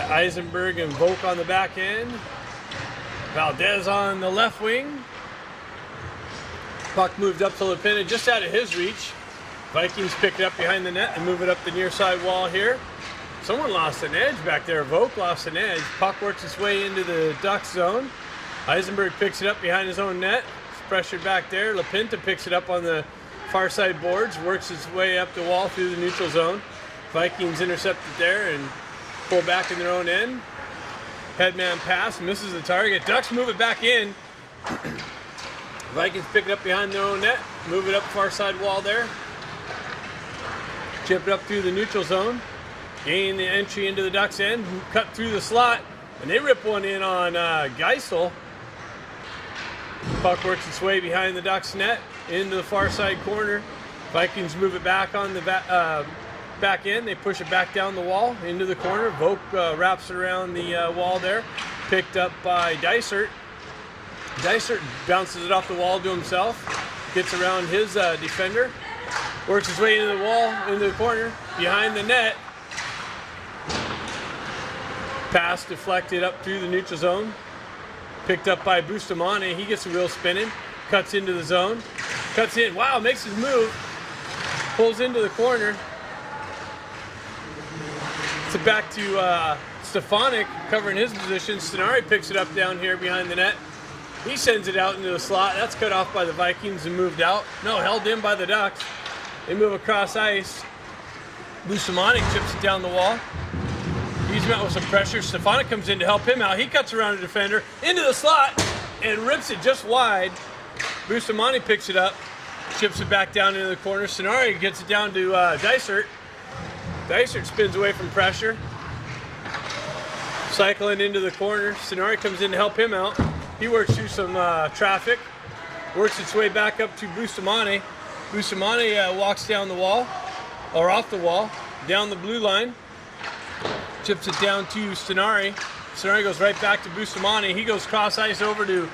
Got Eisenberg and Volk on the back end. Valdez on the left wing. Puck moved up to Lapinta, just out of his reach. Vikings pick it up behind the net and move it up the near side wall here. Someone lost an edge back there. Volk lost an edge. Puck works its way into the Ducks zone. Eisenberg picks it up behind his own net. It's pressured back there. Lapinta picks it up on the far side boards, works its way up the wall through the neutral zone. Vikings intercept it there and pull back in their own end. Headman pass, misses the target. Ducks move it back in. Vikings pick it up behind their own net, move it up far side wall there. Chip it up through the neutral zone. Gain the entry into the Ducks end, cut through the slot, and they rip one in on Geisel. Puck works its way behind the Ducks net into the far side corner. Vikings move it back on the back end. They push it back down the wall into the corner. Volk wraps it around the wall there. Picked up by Dysert. Dysert bounces it off the wall to himself. Gets around his defender. Works his way into the wall, into the corner, behind the net. Pass deflected up through the neutral zone. Picked up by Bustamante. He gets the wheel spinning. Cuts into the zone. Cuts in. Wow, makes his move. Pulls into the corner. It's back to Stefanik covering his position. Stenari picks it up down here behind the net. He sends it out into the slot. That's cut off by the Vikings and moved out. No, held in by the Ducks. They move across ice. Bustamante chips it down the wall. He's met with some pressure. Stefanik comes in to help him out. He cuts around a defender into the slot and rips it just wide. Bustamante picks it up, chips it back down into the corner. Stenari gets it down to Dysert. Dysert spins away from pressure. Cycling into the corner. Stenari comes in to help him out. He works through some traffic. Works its way back up to Bustamante. Bustamante walks down the wall, or off the wall, down the blue line. Chips it down to Stenari. Stenari goes right back to Bustamante. He goes cross ice over to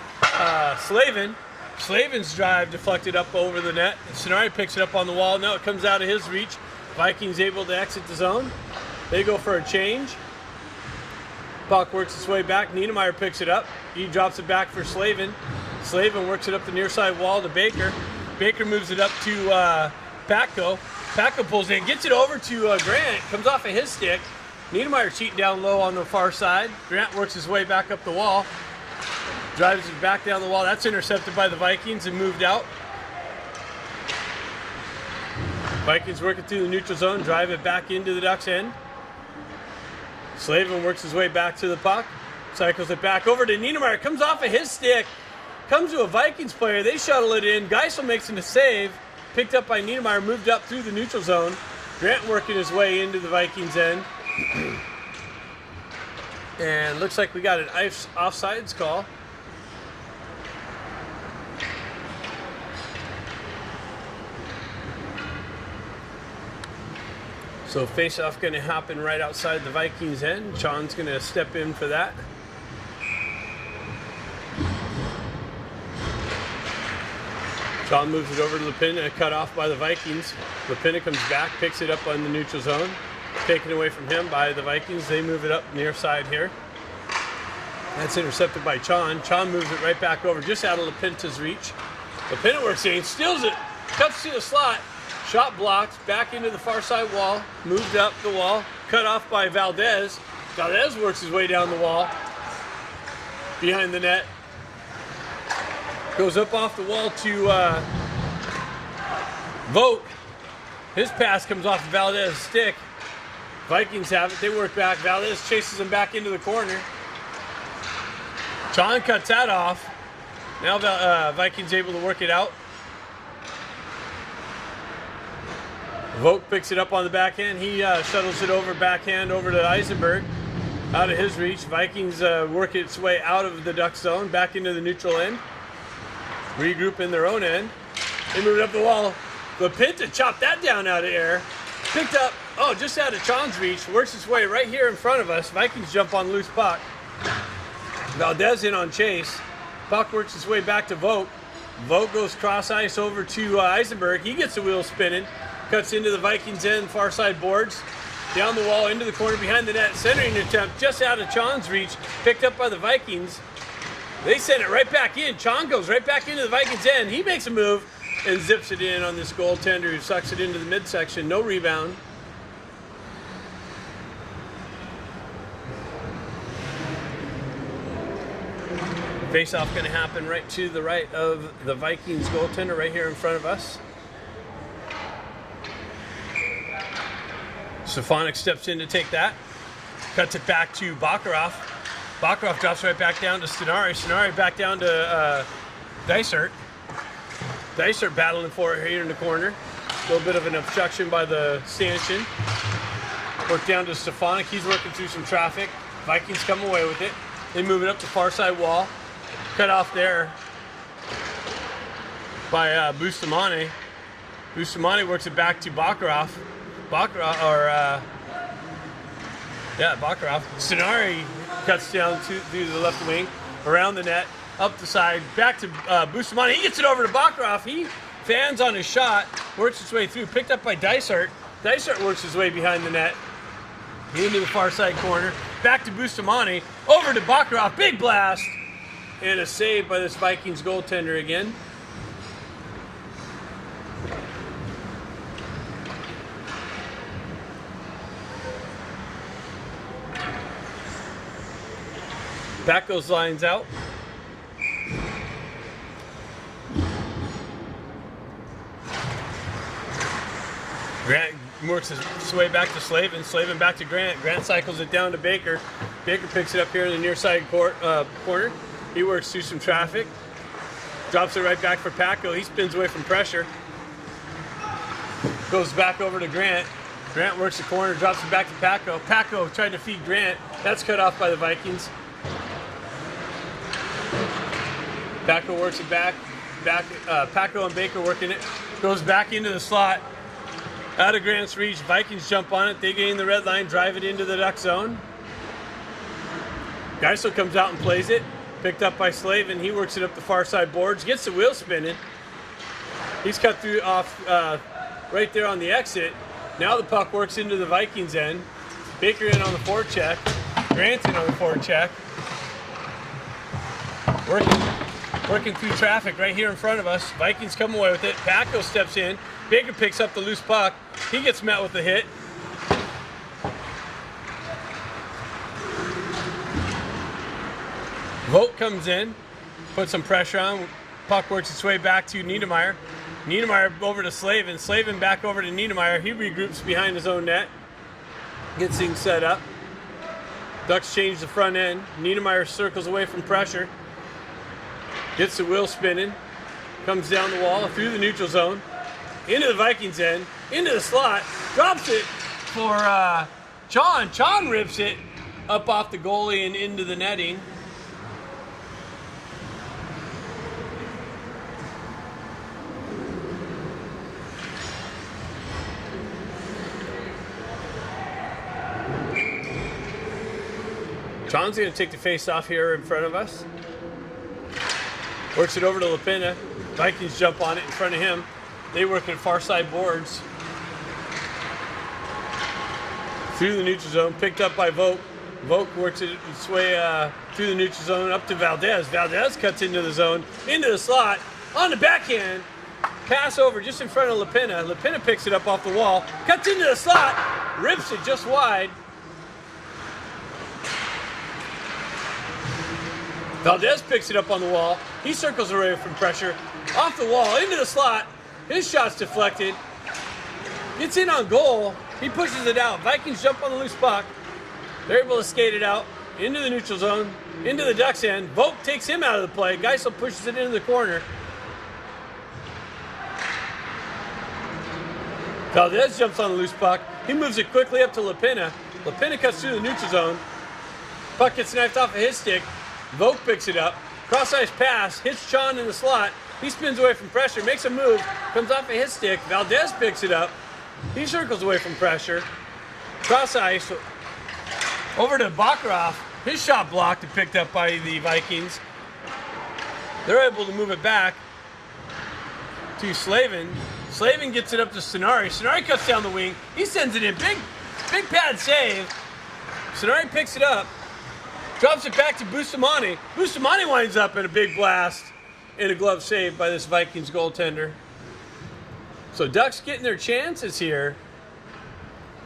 Slavin. Slavin's drive deflected up over the net. Stenari picks it up on the wall. Now it comes out of his reach. Vikings able to exit the zone. They go for a change. Puck works its way back. Niedermeyer picks it up. He drops it back for Slavin. Slavin works it up the near side wall to Baker. Baker moves it up to Patko. Patko pulls in, gets it over to Grant. Comes off of his stick. Niedermeyer cheating down low on the far side. Grant works his way back up the wall. Drives it back down the wall. That's intercepted by the Vikings and moved out. Vikings working through the neutral zone, drive it back into the Ducks end. Slavin works his way back to the puck. Cycles it back over to Niedermeyer. Comes off of his stick. Comes to a Vikings player. They shuttle it in. Geisel makes a save. Picked up by Niedermeyer. Moved up through the neutral zone. Grant working his way into the Vikings end. And looks like we got an offsides call. So face-off going to happen right outside the Vikings end. Sean's going to step in for that. Sean moves it over to Lapinta, cut off by the Vikings. Lapinta comes back, picks it up on the neutral zone. Taken away from him by the Vikings. They move it up near side here. That's intercepted by Chon. Chon moves it right back over, just out of Lapinta's reach. Lapinta works in, steals it, cuts to the slot. Shot blocked, back into the far side wall, moved up the wall, cut off by Valdez. Valdez works his way down the wall, behind the net. Goes up off the wall to Vogt. His pass comes off Valdez's stick. Vikings have it, they work back. Valdez chases him back into the corner. Chon cuts that off. Now Vikings able to work it out. Vogt picks it up on the backhand. He shuttles it over backhand over to Eisenberg. Out of his reach. Vikings work its way out of the Duck zone, back into the neutral end. Regroup in their own end. They move it up the wall. Lapinta chopped that down out of air. Picked up, just out of Chon's reach. Works its way right here in front of us. Vikings jump on loose puck. Valdez in on chase. Puck works its way back to Vogt. Vogt goes cross ice over to Eisenberg. He gets the wheel spinning. Cuts into the Vikings end, far side boards. down the wall, into the corner, behind the net, centering attempt just out of Chon's reach, picked up by the Vikings. They send it right back in. Chon goes right back into the Vikings' end. He makes a move and zips it in on this goaltender who sucks it into the midsection. No rebound. Face-off going to happen right to the right of the Vikings goaltender, right here in front of us. Stefanik steps in to take that. Cuts it back to Baccaroff. Baccaroff drops right back down to Stenari. Stenari back down to Dysert. Dysert battling for it here in the corner. A little bit of an obstruction by the stanchion. Work down to Stefanik. He's working through some traffic. Vikings come away with it. They move it up the far side wall. Cut off there by Bustamante. Bustamante works it back to Baccaroff. Baccaroff. Stenari cuts down through the left wing, around the net, up the side, back to Bustamante. He gets it over to Baccaroff. He fans on his shot, works his way through, picked up by Dysert. Dysert works his way behind the net, into the far side corner, back to Bustamante, over to Baccaroff. Big blast, and a save by this Vikings goaltender again. Back goes lines out. Grant works his way back to Slavin. Slavin back to Grant. Grant cycles it down to Baker. Baker picks it up here in the near side corner. He works through some traffic. Drops it right back for Paco. He spins away from pressure. Goes back over to Grant. Grant works the corner, drops it back to Paco. Paco tried to feed Grant. That's cut off by the Vikings. Paco works it back. Paco and Baker working it. Goes back into the slot. Out of Grant's reach. Vikings jump on it. They gain the red line, drive it into the Duck zone. Geisel comes out and plays it. Picked up by Slavin. He works it up the far side boards. Gets the wheel spinning. He's cut through off right there on the exit. Now the puck works into the Vikings end. Baker in on the forecheck. Grant in on the forecheck. Working through traffic right here in front of us. Vikings come away with it. Paco steps in. Baker picks up the loose puck. He gets met with a hit. Vogt comes in, puts some pressure on. Puck works its way back to Niedermeyer. Niedermeyer over to Slavin. Slavin back over to Niedermeyer. He regroups behind his own net. Gets things set up. Ducks change the front end. Niedermeyer circles away from pressure. Gets the wheel spinning. Comes down the wall, through the neutral zone. Into the Vikings end. Into the slot. Drops it for Chon. Chon rips it up off the goalie and into the netting. Chon's going to take the face off here in front of us. Works it over to Lapena. Vikings jump on it in front of him. They work at far side boards. Through the neutral zone, picked up by Vogt. Vogt works it its way through the neutral zone up to Valdez. Valdez cuts into the zone, into the slot, on the backhand. Pass over just in front of Lapena. Lapena picks it up off the wall, cuts into the slot, rips it just wide. Valdez picks it up on the wall. He circles away from pressure. Off the wall, into the slot. His shot's deflected. Gets in on goal. He pushes it out. Vikings jump on the loose puck. They're able to skate it out into the neutral zone, into the Ducks end. Vogt takes him out of the play. Geisel pushes it into the corner. Valdez jumps on the loose puck. He moves it quickly up to Lapena. Lapena cuts through the neutral zone. Puck gets knifed off of his stick. Vogt picks it up, cross-ice pass, hits Chon in the slot. He spins away from pressure, makes a move, comes off of his stick. Valdez picks it up. He circles away from pressure. Cross-ice over to Baccaroff. His shot blocked and picked up by the Vikings. They're able to move it back to Slavin. Slavin gets it up to Stenari. Stenari cuts down the wing. He sends it in. Big pad save. Sonari picks it up, drops it back to Bustamante. Bustamante winds up in a big blast and a glove save by this Vikings goaltender. So Ducks getting their chances here,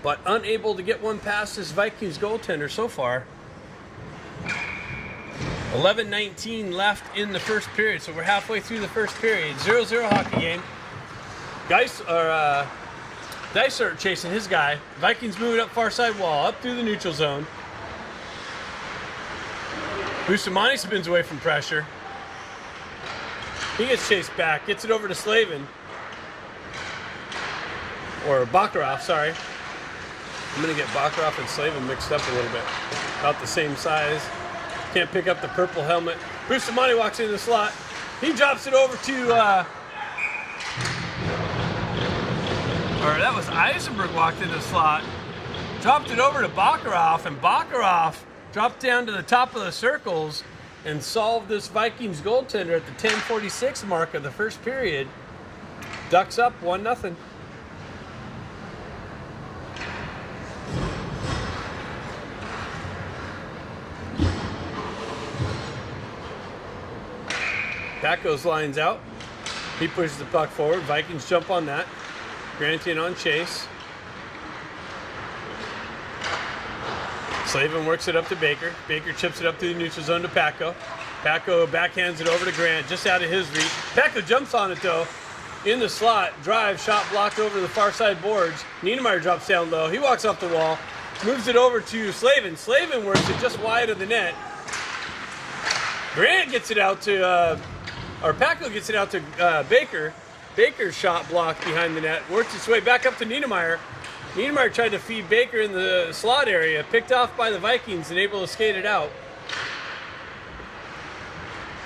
but unable to get one past this Vikings goaltender so far. 11:19 left in the first period, so we're halfway through the first period. 0-0 hockey game. Dysart chasing his guy. Vikings moving up far side wall, up through the neutral zone. Bustamante spins away from pressure. He gets chased back, gets it over to Slavin. Or Bakarov, sorry. I'm gonna get Bakarov and Slavin mixed up a little bit. About the same size. Can't pick up the purple helmet. Bustamante walks into the slot. He drops it over to, or that was Eisenberg walked into the slot. Dropped it over to Bakarov, and Bakarov dropped down to the top of the circles and solved this Vikings goaltender at the 10:46 mark of the first period. Ducks up 1-0. Packo's lines out. He pushes the puck forward. Vikings jump on that. Grant in on chase. Slavin works it up to Baker. Baker chips it up to the neutral zone to Packo. Packo backhands it over to Grant, just out of his reach. Packo jumps on it though. In the slot, drive, shot blocked over the far side boards. Niedermeyer drops down low. He walks off the wall, moves it over to Slavin. Slavin works it just wide of the net. Grant gets it out to, or Packo gets it out to Baker. Baker's shot blocked behind the net, works its way back up to Niedermeyer. Niedermeyer tried to feed Baker in the slot area, picked off by the Vikings and able to skate it out.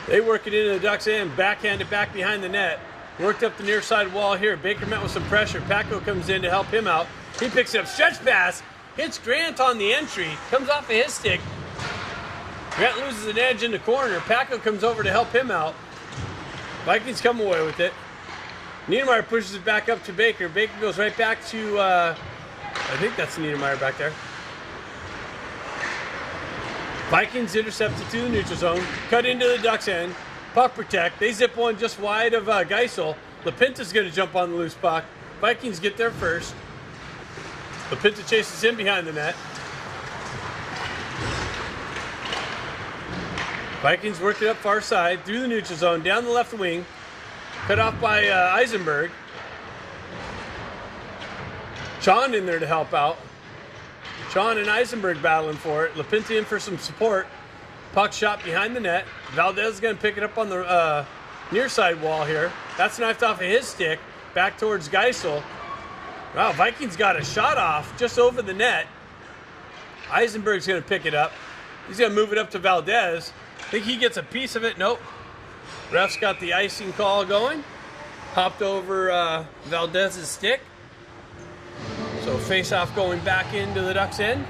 They work it into the Ducks' end, backhand it back behind the net. Worked up the near side wall here. Baker met with some pressure. Packo comes in to help him out. He picks it up, stretch pass, hits Grant on the entry, comes off of his stick. Grant loses an edge in the corner. Packo comes over to help him out. Vikings come away with it. Niedermeyer pushes it back up to Baker. Baker goes right back to, I think that's Niedermeyer back there. Vikings intercepted to the neutral zone, cut into the Ducks' end, puck protect. They zip one just wide of Geisel. Lapinta's going to jump on the loose puck. Vikings get there first. Lapinta chases him behind the net. Vikings work it up far side, through the neutral zone, down the left wing. Cut off by Eisenberg. Chon in there to help out. Chon and Eisenberg battling for it. Lapinta in for some support. Puck shot behind the net. Valdez is going to pick it up on the near side wall here. That's knifed off of his stick. Back towards Geisel. Wow, Vikings got a shot off just over the net. Eisenberg's going to pick it up. He's going to move it up to Valdez. Think he gets a piece of it? Nope. Ref's got the icing call going. Hopped over Valdez's stick. So face-off going back into the Ducks' end.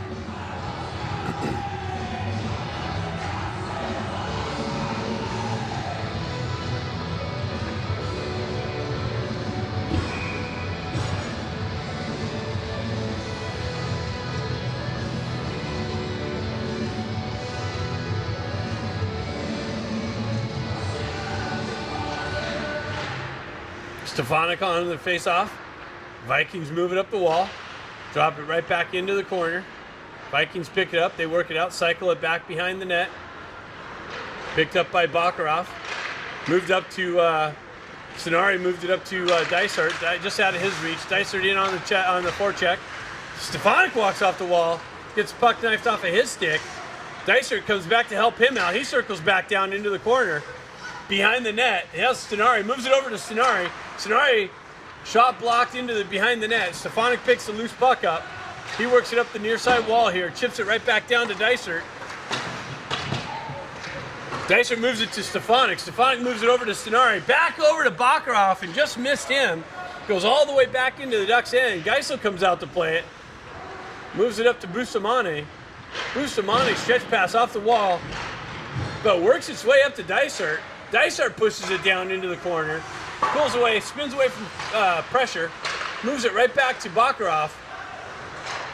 Stefanik on the face-off. Vikings move it up the wall. Drop it right back into the corner. Vikings pick it up. They work it out. Cycle it back behind the net. Picked up by Bakarov. Moved up to Sonari. Moved it up to Dysart. Just out of his reach. Dysart in on the forecheck. Stefanik walks off the wall. Gets puck knifed off of his stick. Dysart comes back to help him out. He circles back down into the corner. Behind the net. Has Stenari. Moves it over to Stenari. Stenari shot blocked into the behind the net. Stefanik picks the loose puck up. He works it up the near side wall here. Chips it right back down to Dysart. Dysart moves it to Stefanik. Stefanik moves it over to Stenari. Back over to Bakarov and just missed him. Goes all the way back into the Ducks' end. Geisel comes out to play it. Moves it up to Bustamante. Bustamante stretch pass off the wall. But works its way up to Dysart. Dysart pushes it down into the corner. Pulls away, spins away from pressure. Moves it right back to Bakarov.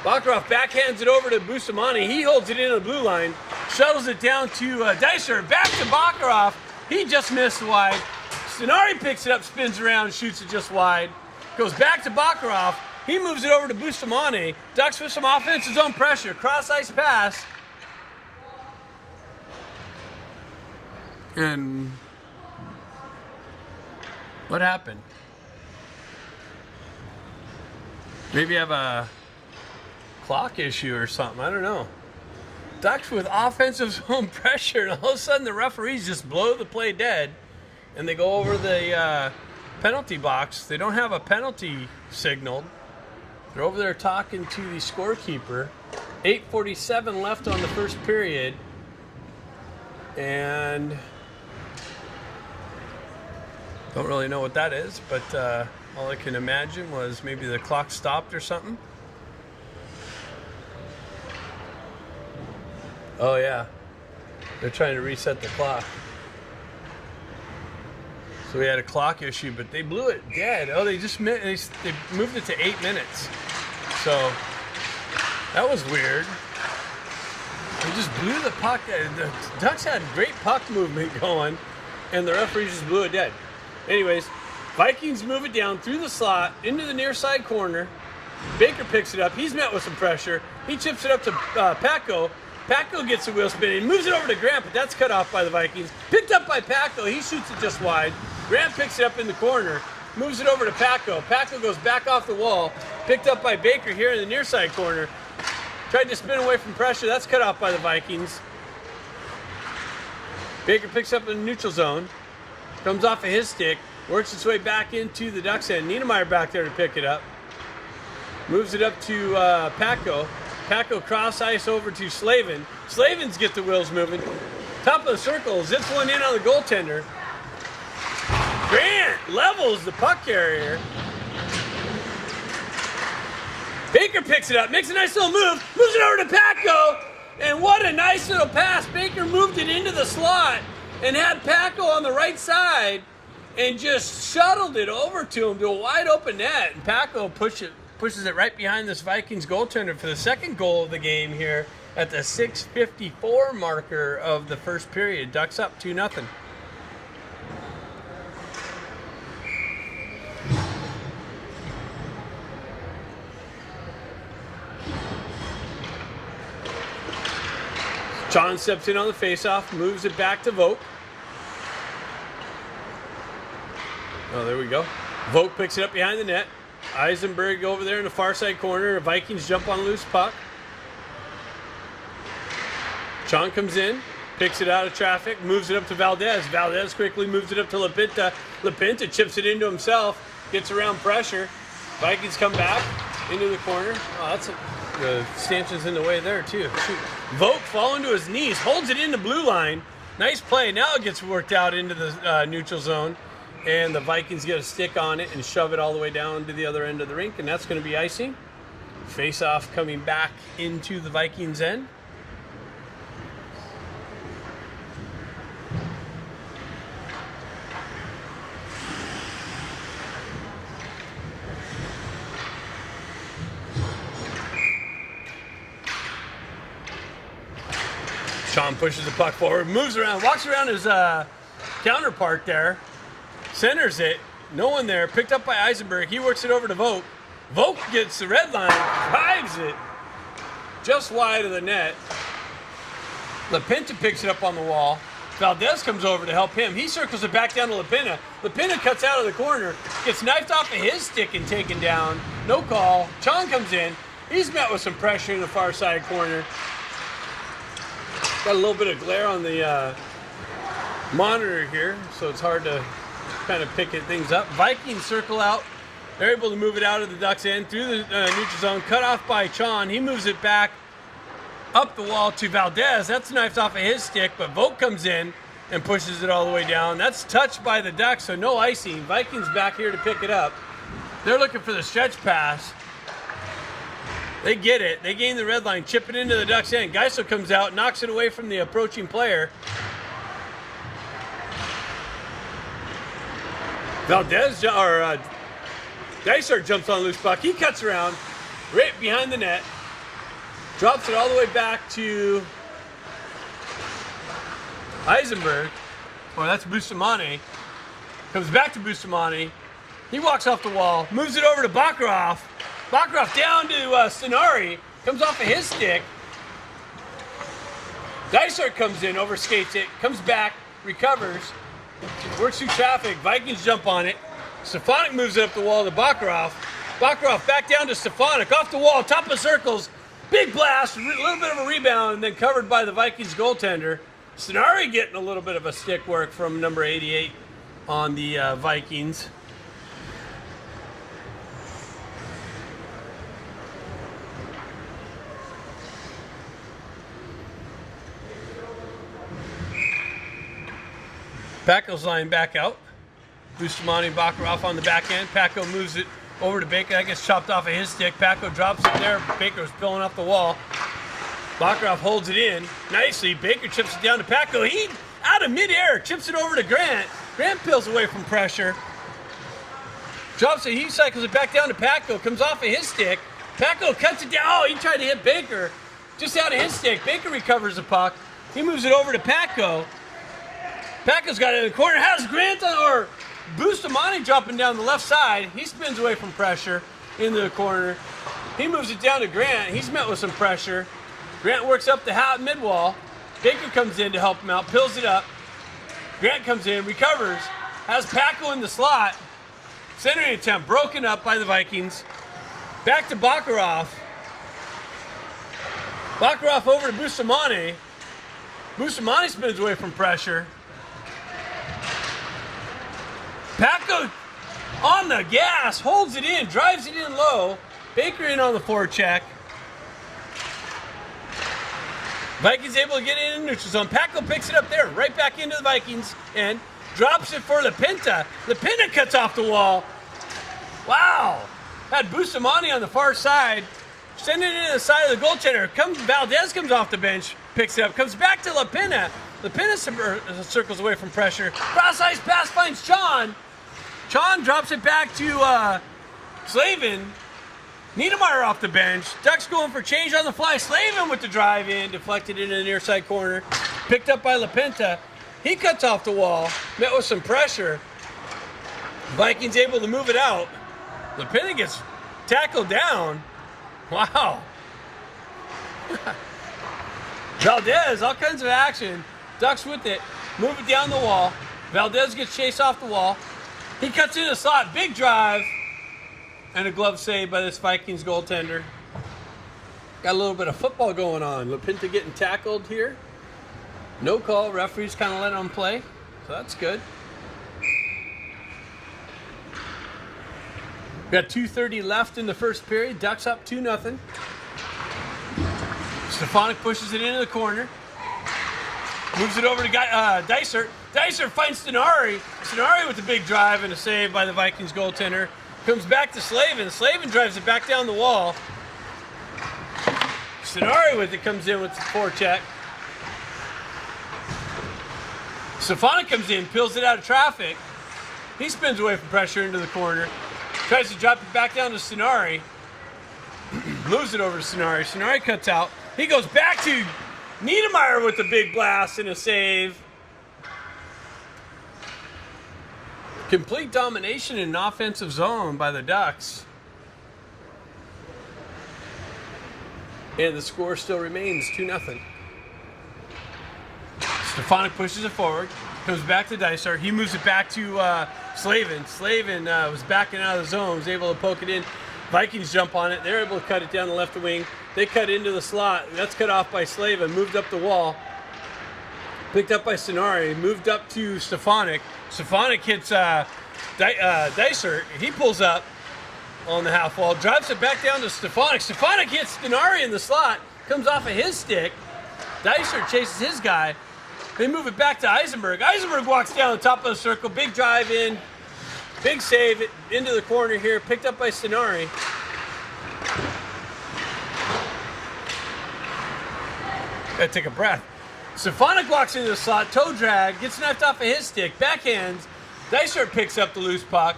Baccaroff backhands it over to Bustamante. He holds it into the blue line, shuttles it down to Dicer. Back to Baccaroff. He just missed wide. Stenari picks it up, spins around, shoots it just wide. Goes back to Baccaroff. He moves it over to Bustamante. Ducks with some offensive zone pressure. Cross ice pass. And what happened? Maybe have a clock issue or something. I don't know. Ducks with offensive zone pressure, and all of a sudden the referees just blow the play dead, and they go over the penalty box. They don't have a penalty signaled. They're over there talking to the scorekeeper. 8:47 left on the first period, and don't really know what that is, but all I can imagine was maybe the clock stopped or something. Oh yeah, they're trying to reset the clock. So we had a clock issue, but they blew it dead. Oh, they moved it to 8 minutes. So that was weird. They just blew the puck. The Ducks had great puck movement going, and the referees just blew it dead. Anyways, Vikings move it down through the slot into the near side corner. Baker picks it up. He's met with some pressure. He chips it up to Paco. Paco gets the wheel spin and moves it over to Grant, but that's cut off by the Vikings. Picked up by Paco. He shoots it just wide. Grant picks it up in the corner, moves it over to Paco. Paco goes back off the wall. Picked up by Baker here in the near side corner. Tried to spin away from pressure. That's cut off by the Vikings. Baker picks up in the neutral zone. Comes off of his stick. Works its way back into the Ducks end. Niedermeyer back there to pick it up. Moves it up to Paco. Paco cross ice over to Slavin. Slavin's get the wheels moving. Top of the circle, zips one in on the goaltender. Grant levels the puck carrier. Baker picks it up, makes a nice little move, moves it over to Paco, and what a nice little pass. Baker moved it into the slot and had Paco on the right side and just shuttled it over to him to a wide open net. And Paco pushes it right behind this Vikings goaltender for the second goal of the game here at the 6:54 marker of the first period. Ducks up 2-0. John steps in on the faceoff, moves it back to Vogt. Oh, there we go. Vogt picks it up behind the net. Eisenberg over there in the far side corner. The Vikings jump on loose puck. John comes in, picks it out of traffic, moves it up to Valdez. Valdez quickly moves it up to Lapinta. Lapinta chips it into himself, gets around pressure. Vikings come back into the corner. Oh, that's the stanchion's in the way there too. Shoot. Vogt falling to his knees, holds it in the blue line. Nice play. Now it gets worked out into the neutral zone. And the Vikings get a stick on it and shove it all the way down to the other end of the rink, and that's going to be icing. Face-off coming back into the Vikings' end. Sean pushes the puck forward, moves around, walks around his counterpart there. Centers it, no one there, picked up by Eisenberg. He works it over to Vogt. Vogt gets the red line, drives it just wide of the net. Lapinta picks it up on the wall. Valdez comes over to help him. He circles it back down to Lapinta. Lapinta cuts out of the corner, gets knifed off of his stick and taken down. No call. Chong comes in. He's met with some pressure in the far side corner. Got a little bit of glare on the monitor here, so it's hard to kind of pick things up. Vikings circle out. They're able to move it out of the Ducks end through the neutral zone. Cut off by Chon. He moves it back up the wall to Valdez. That's knifed off of his stick, but Vogt comes in and pushes it all the way down. That's touched by the Ducks, so no icing. Vikings back here to pick it up. They're looking for the stretch pass. They get it. They gain the red line, chip it into the Ducks end. Geisel comes out, knocks it away from the approaching player. Valdez, or Dysart jumps on loose puck. He cuts around right behind the net. Drops it all the way back to Eisenberg. Or that's Bustamante. Comes back to Bustamante. He walks off the wall, moves it over to Baccaroff. Baccaroff down to Stenari. Comes off of his stick. Dysart comes in, overskates it, comes back, recovers, works through traffic. Vikings jump on it. Stefanik moves it up the wall to Baccaroff. Baccaroff back down to Stefanik, off the wall, top of circles. Big blast, a little bit of a rebound, and then covered by the Vikings goaltender. Stenari getting a little bit of a stick work from number 88 on the Vikings. Paco's lying back out. Bustamante and Baccaroff on the back end. Paco moves it over to Baker. That gets chopped off of his stick. Paco drops it there. Baker's pulling off the wall. Baccaroff holds it in nicely. Baker chips it down to Paco. He, out of midair, chips it over to Grant. Grant peels away from pressure. Drops it. He cycles it back down to Paco. Comes off of his stick. Paco cuts it down. Oh, he tried to hit Baker. Just out of his stick. Baker recovers the puck. He moves it over to Paco. Paco's got it in the corner. Has Grant or Bustamante dropping down the left side. He spins away from pressure into the corner. He moves it down to Grant. He's met with some pressure. Grant works up the mid wall. Baker comes in to help him out, pills it up. Grant comes in, recovers, has Paco in the slot. Centering attempt broken up by the Vikings. Back to Baccaroff. Baccaroff over to Bustamante. Bustamante spins away from pressure. Paco on the gas, holds it in, drives it in low. Baker in on the forecheck. Vikings able to get in the neutral zone. Paco picks it up there, right back into the Vikings, and drops it for Lapinta. Lapinta cuts off the wall. Wow! Had Bustamante on the far side, sending it into the side of the goaltender. Valdez comes off the bench, picks it up, comes back to Lapinta. Lapinta circles away from pressure. Cross ice pass finds Chon. Chon drops it back to Slavin. Niedermeyer off the bench. Ducks going for change on the fly. Slavin with the drive in, deflected into the near side corner. Picked up by Lapinta. He cuts off the wall, met with some pressure. Vikings able to move it out. Lapinta gets tackled down. Wow. Valdez, all kinds of action. Ducks with it, move it down the wall. Valdez gets chased off the wall. He cuts in the slot, big drive. And a glove save by this Vikings goaltender. Got a little bit of football going on. Lapinta getting tackled here. No call, referee's kind of letting him play. So that's good. Got 2:30 left in the first period. Ducks up 2-0. Stefanik pushes it into the corner. Moves it over to Dysart. Dysart finds Stenari. Stenari with a big drive and a save by the Vikings goaltender. Comes back to Slavin. Slavin drives it back down the wall. Stenari with it comes in with the forecheck. Stefanik comes in, peels it out of traffic. He spins away from pressure into the corner. Tries to drop it back down to Stenari. Moves it over to Stenari. Stenari cuts out. He goes back to Niedermeyer with the big blast and a save. Complete domination in an offensive zone by the Ducks. And the score still remains 2-0. Stefanik pushes it forward. Comes back to Dysart. He moves it back to Slavin. Slavin was backing out of the zone. Was able to poke it in. Vikings jump on it. They're able to cut it down the left wing. They cut into the slot. That's cut off by Slavin. Moved up the wall. Picked up by Stenari. Moved up to Stefanik. Stefanik hits Dysart. He pulls up on the half wall. Drives it back down to Stefanik. Stefanik hits Stenari in the slot. Comes off of his stick. Dysart chases his guy. They move it back to Eisenberg. Eisenberg walks down the top of the circle. Big drive in. Big save into the corner here. Picked up by Stenari. Gotta take a breath. Stefanik walks into the slot. Toe drag. Gets knifed off of his stick. Backhands. Dysart picks up the loose puck.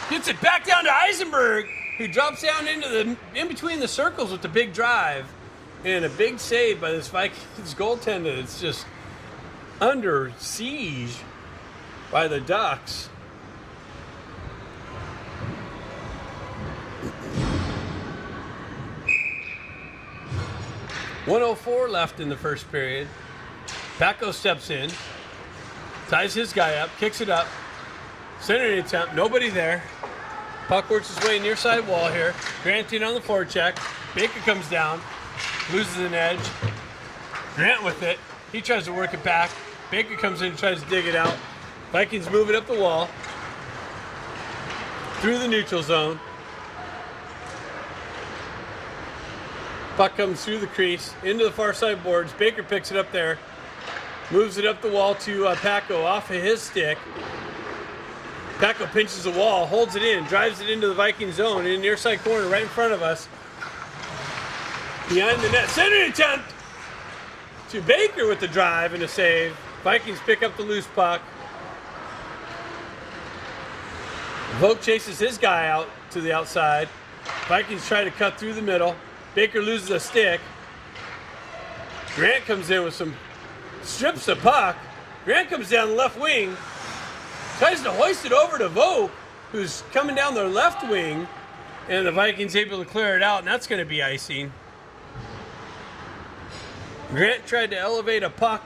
Gets it back down to Eisenberg. He drops down into in between the circles with the big drive. And a big save by this Vikings goaltender. It's just under siege by the Ducks. .104 left in the first period. Paco steps in, ties his guy up, kicks it up. Centering attempt, nobody there. Puck works his way near side wall here. Grant in on the forecheck. Baker comes down, loses an edge. Grant with it. He tries to work it back. Baker comes in and tries to dig it out. Vikings move it up the wall. Through the neutral zone. Puck comes through the crease, into the far side boards. Baker picks it up there. Moves it up the wall to Paco off of his stick. Paco pinches the wall, holds it in, drives it into the Viking zone in the near side corner right in front of us. Behind the net, center attempt to Baker with the drive and a save. Vikings pick up the loose puck. Vogt chases his guy out to the outside. Vikings try to cut through the middle. Baker loses a stick. Grant comes in with some strips the puck. Grant comes down the left wing. Tries to hoist it over to Vogt, who's coming down their left wing. And the Vikings able to clear it out, and that's going to be icing. Grant tried to elevate a puck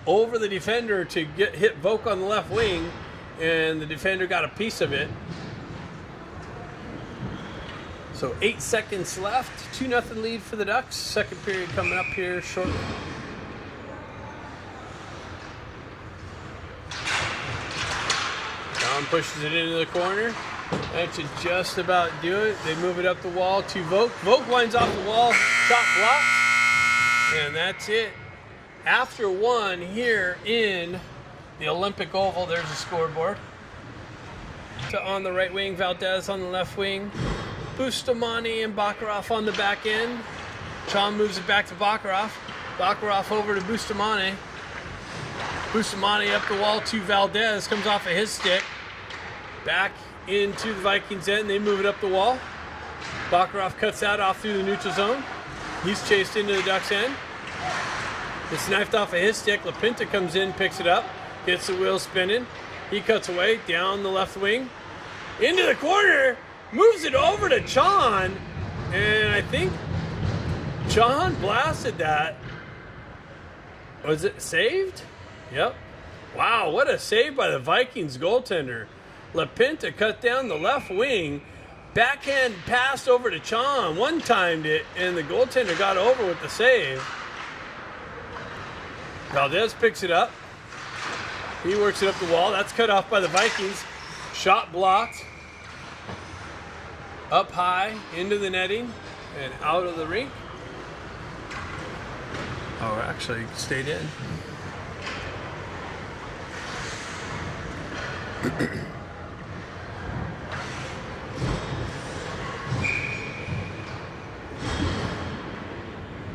over the defender to hit Vogt on the left wing, and the defender got a piece of it. So 8 seconds left, 2-0 lead for the Ducks. Second period coming up here shortly. John pushes it into the corner. That should just about do it. They move it up the wall to Vogt. Vogt winds off the wall, shot blocked, and that's it. After one here in the Olympic Oval, there's a scoreboard. On the right wing, Valdez on the left wing. Bustamante and Baccaroff on the back end. Chon moves it back to Baccaroff. Baccaroff over to Bustamante. Bustamante up the wall to Valdez. Comes off of his stick. Back into the Vikings end. They move it up the wall. Baccaroff cuts out off through the neutral zone. He's chased into the Ducks end. It's knifed off of his stick. LaPinta comes in, picks it up. Gets the wheel spinning. He cuts away down the left wing. Into the corner. Moves it over to Chon, and I think Chon blasted that. Was it saved? Yep. Wow, what a save by the Vikings goaltender. LaPinta cut down the left wing, backhand pass over to Chon, one-timed it, and the goaltender got over with the save. Valdez picks it up. He works it up the wall. That's cut off by the Vikings. Shot blocked. Up high, into the netting, and out of the rink. Oh, actually stayed in.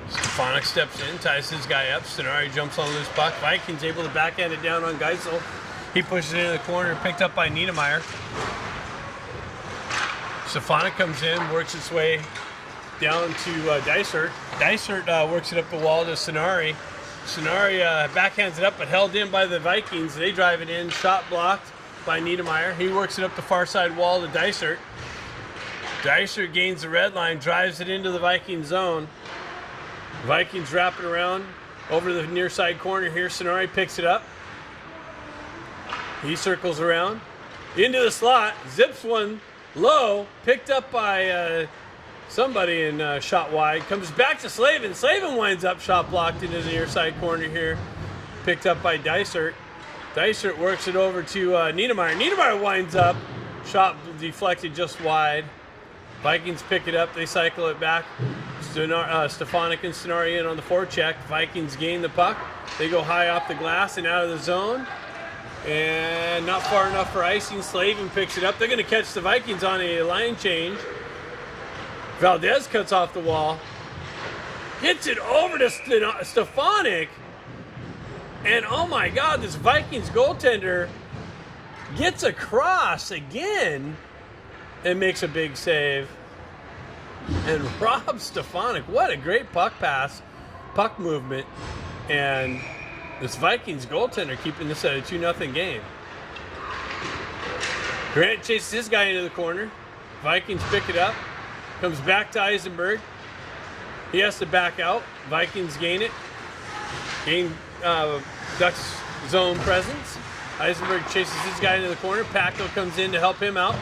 Stefanik steps in, ties his guy up. Stenari jumps on the loose puck. Vikings able to backhand it down on Geisel. He pushes it into the corner, picked up by Niedermeyer. Stefanik comes in, works its way down to Dysert. Dysert works it up the wall to Stenari. Stenari backhands it up, but held in by the Vikings. They drive it in, shot blocked by Niedermeyer. He works it up the far side wall to Dysert. Dysert gains the red line, drives it into the Viking zone. Vikings wrap it around over the near side corner here. Stenari picks it up. He circles around into the slot, zips one low, picked up by somebody and shot wide. Comes back to Slavin. Slavin winds up, shot blocked into the near side corner here. Picked up by Dysert. Dysert works it over to Niedermeyer. Niedermeyer winds up, shot deflected just wide. Vikings pick it up. They cycle it back. Stefanik and Stenari in on the forecheck. Vikings gain the puck. They go high off the glass and out of the zone. And not far enough for icing. Slavin picks it up. They're going to catch the Vikings on a line change. Valdez cuts off the wall. Gets it over to Stefanik. And oh my God, this Vikings goaltender gets across again and makes a big save. and Rob Stefanik. What a great puck pass, puck movement, and this Vikings goaltender keeping this at a 2-0 game. Grant chases his guy into the corner. Vikings pick it up. Comes back to Eisenberg. He has to back out. Vikings gain it. Gain Ducks zone presence. Eisenberg chases his guy into the corner. Paco comes in to help him out.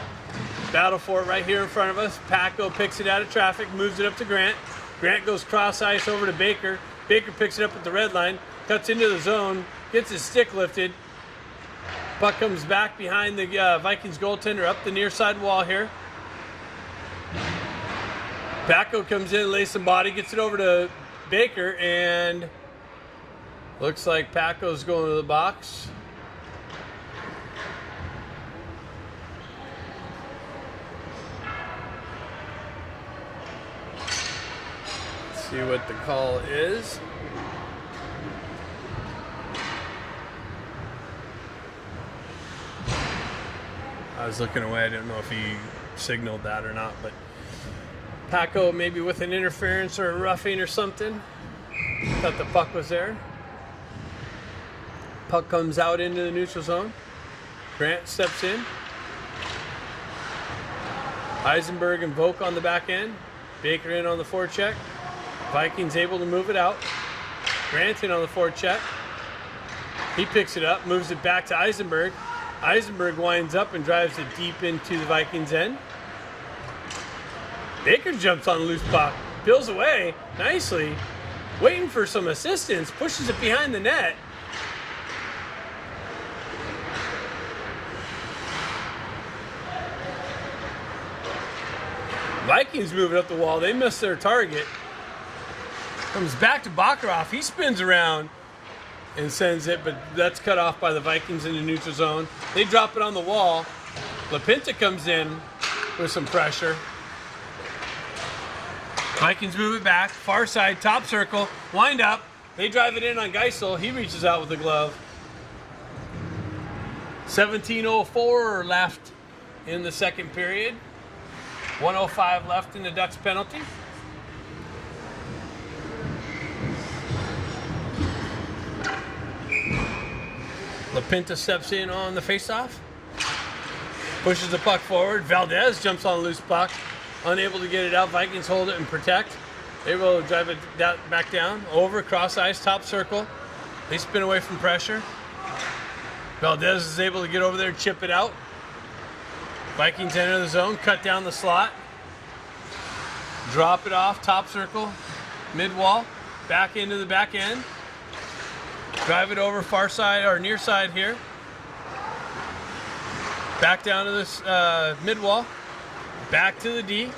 Battle for it right here in front of us. Paco picks it out of traffic, moves it up to Grant. Grant goes cross ice over to Baker. Baker picks it up at the red line, cuts into the zone, gets his stick lifted. Puck comes back behind the Vikings goaltender up the near side wall here. Paco comes in, lays some body, gets it over to Baker, and looks like Paco's going to the box. Let's see what the call is. I was looking away. I didn't know if he signaled that or not, but Paco maybe with an interference or a roughing or something. Thought the puck was there. Puck comes out into the neutral zone. Grant steps in. Eisenberg and Volk on the back end. Baker in on the forecheck. Vikings able to move it out. Grant in on the forecheck. He picks it up, moves it back to Eisenberg. Eisenberg winds up and drives it deep into the Vikings end. Baker jumps on the loose puck, peels away nicely, waiting for some assistance, pushes it behind the net. Vikings move it up the wall. They miss their target. Comes back to Baccaroff. He spins around and sends it, but that's cut off by the Vikings in the neutral zone. They drop it on the wall. LaPinta comes in with some pressure. Vikings move it back. Far side, top circle, wind up. They drive it in on Geisel. He reaches out with the glove. 17:04 left in the second period. 1:05 left in the Ducks penalty. LaPinta steps in on the faceoff. Pushes the puck forward. Valdez jumps on a loose puck. Unable to get it out. Vikings hold it and protect. They will drive it back down. Over, cross ice, top circle. They spin away from pressure. Valdez is able to get over there and chip it out. Vikings enter the zone, cut down the slot. Drop it off, top circle, mid wall, back into the back end. Drive it over far side or near side here. Back down to this mid wall. Back to the D.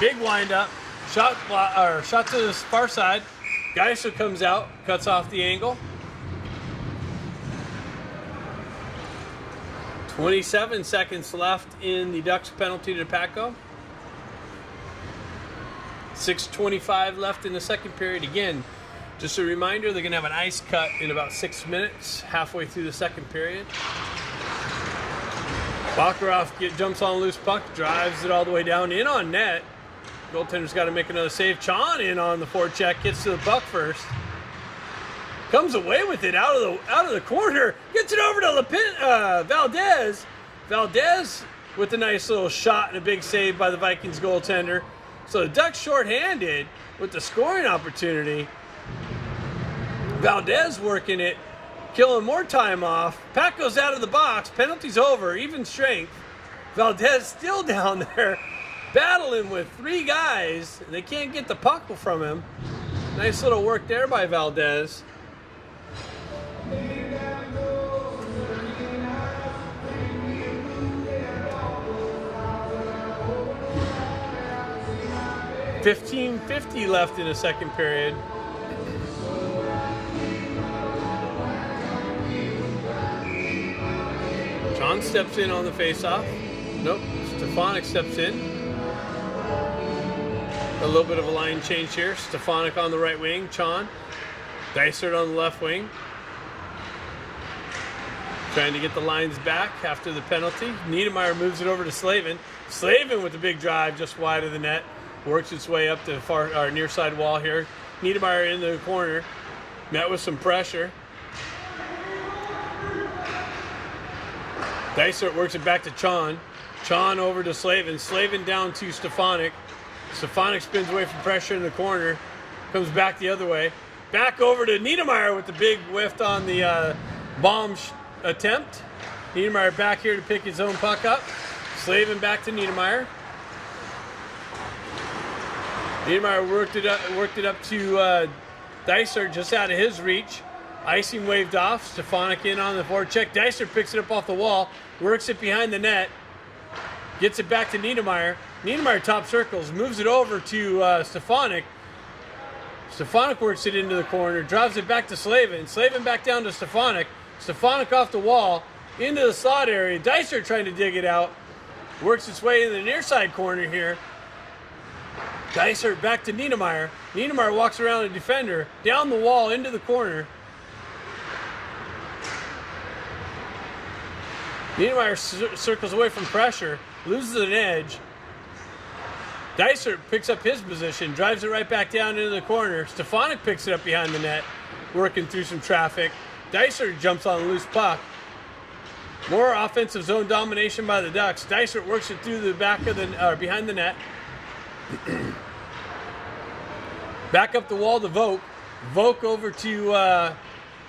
Big wind up. Shot to the far side. Geisel comes out, cuts off the angle. 27 seconds left in the Ducks penalty to Paco. 6:25 left in the second period. Again, just a reminder, they're going to have an ice cut in about 6 minutes, halfway through the second period. Baccaroff jumps on a loose puck, drives it all the way down, in on net. Goaltender's got to make another save. Chon in on the forecheck, gets to the puck first. Comes away with it out of the corner, gets it over to Valdez. Valdez with a nice little shot and a big save by the Vikings goaltender. So the Ducks shorthanded with the scoring opportunity. Valdez working it, killing more time off. Paco's out of the box, penalty's over, even strength. Valdez still down there, battling with three guys. They can't get the puck from him. Nice little work there by Valdez. $15:50 left in the second period. Chon steps in on the faceoff. Nope, Stefanik steps in. A little bit of a line change here. Stefanik on the right wing, Chon. Dysert on the left wing. Trying to get the lines back after the penalty. Niedermeyer moves it over to Slavin. Slavin with the big drive just wide of the net. works its way up the near side wall here. Niedermeyer in the corner, met with some pressure. Dysart works it back to Chon. Chon over to Slavin. Slavin down to Stefanik. Stefanik spins away from pressure in the corner. Comes back the other way. Back over to Niedermeyer with the big whiff on the bomb attempt. Niedermeyer back here to pick his own puck up. Slavin back to Niedermeyer. Niedermeyer worked it up to Dysart just out of his reach. Icing waved off. Stefanik in on the forecheck. Dysart picks it up off the wall. Works it behind the net. Gets it back to Niedermeyer. Niedermeyer top circles. Moves it over to Stefanik. Stefanik works it into the corner. Drives it back to Slavin. Slavin back down to Stefanik. Stefanik off the wall. Into the slot area. Dysart trying to dig it out. Works its way in the near side corner here. Dysart back to Niedermeyer. Niedermeyer walks around a defender. Down the wall into the corner. Niedermeyer circles away from pressure, loses an edge. Dysart picks up his position, drives it right back down into the corner. Stefanik picks it up behind the net, working through some traffic. Dysart jumps on a loose puck. More offensive zone domination by the Ducks. Dysart works it through the back of behind the net. Back up the wall to Vogt. Vogt over to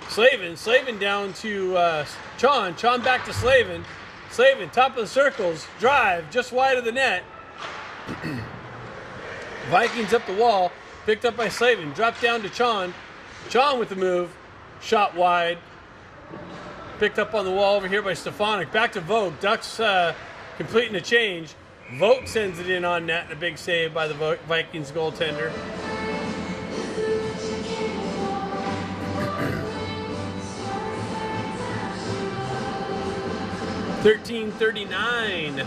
Slavin. Slavin down to Chon. Chon back to Slavin. Slavin, top of the circles. Drive, just wide of the net. Vikings up the wall. Picked up by Slavin. Dropped down to Chon. Chon with the move. Shot wide. Picked up on the wall over here by Stefanik. Back to Vogt. Ducks completing the change. Vogt sends it in on net. And a big save by the Vikings goaltender. 13:39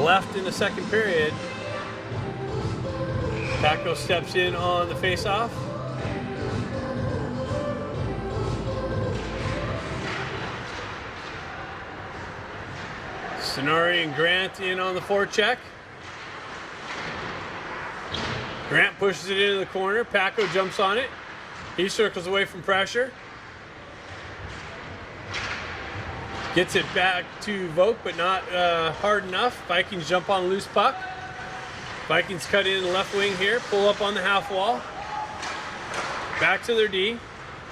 left in the second period. Paco steps in on the faceoff. Sonari and Grant in on the forecheck. Grant pushes it into the corner. Paco jumps on it. He circles away from pressure. Gets it back to Vogt, but not hard enough. Vikings jump on a loose puck. Vikings cut in the left wing here, pull up on the half wall. Back to their D.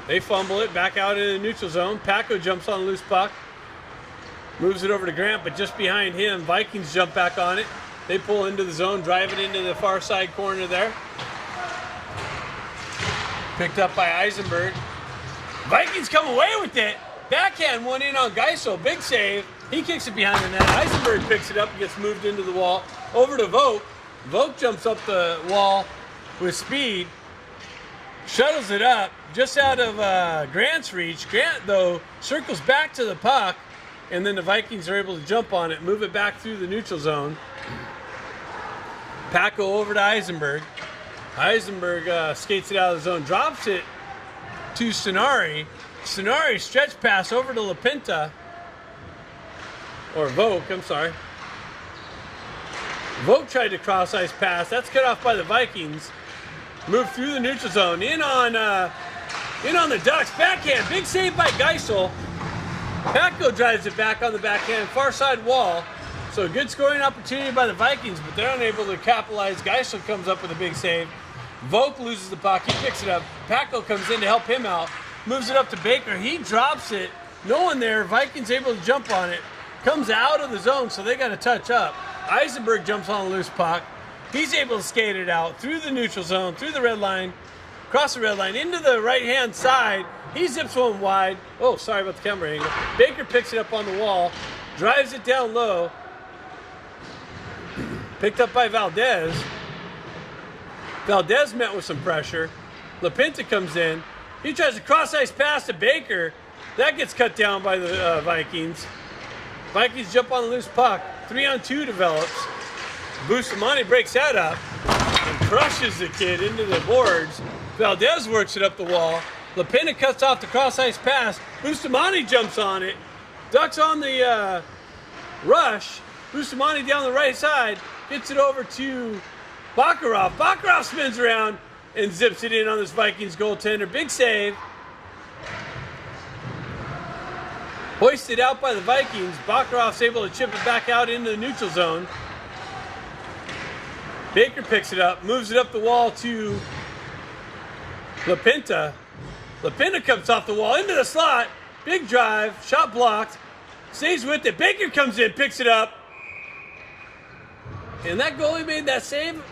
They fumble it, back out into the neutral zone. Paco jumps on a loose puck. Moves it over to Grant, but just behind him, Vikings jump back on it. They pull into the zone, drive it into the far side corner there. Picked up by Eisenberg. Vikings come away with it. Backhand one in on Geisel. Big save. He kicks it behind the net. Eisenberg picks it up and gets moved into the wall. Over to Vogt. Vogt jumps up the wall with speed. Shuttles it up just out of Grant's reach. Grant, though, circles back to the puck. And then the Vikings are able to jump on it, move it back through the neutral zone. Paco over to Eisenberg. Eisenberg skates it out of the zone, drops it to Sonari. Sonari stretch pass over to LaPinta. Or Vogt, I'm sorry. Vogt tried to cross ice pass. That's cut off by the Vikings. Move through the neutral zone. In on the Ducks. Backhand. Big save by Geisel. Paco drives it back on the backhand. Far side wall. So a good scoring opportunity by the Vikings, but they're unable to capitalize. Geisel comes up with a big save. Vogt loses the puck. He picks it up. Paco comes in to help him out. Moves it up to Baker. He drops it. No one there. Vikings able to jump on it. Comes out of the zone, so they got to touch up. Eisenberg jumps on a loose puck. He's able to skate it out through the neutral zone, through the red line, across the red line, into the right-hand side. He zips one wide. Oh, sorry about the camera angle. Baker picks it up on the wall, drives it down low. Picked up by Valdez. Valdez met with some pressure. LaPinta comes in. He tries to cross-ice pass to Baker. That gets cut down by the Vikings. Vikings jump on the loose puck. 3-on-2 develops. Bustamante breaks that up and crushes the kid into the boards. Valdez works it up the wall. LaPinta cuts off the cross-ice pass. Bustamante jumps on it. Ducks on the rush. Bustamante down the right side. gets it over to Bakarov. Bakarov spins around and zips it in on this Vikings goaltender. Big save. Hoisted out by the Vikings. Bakarov's able to chip it back out into the neutral zone. Baker picks it up, moves it up the wall to LaPinta. LaPinta comes off the wall into the slot. Big drive, shot blocked. Stays with it. Baker comes in, picks it up. And that goalie made that save.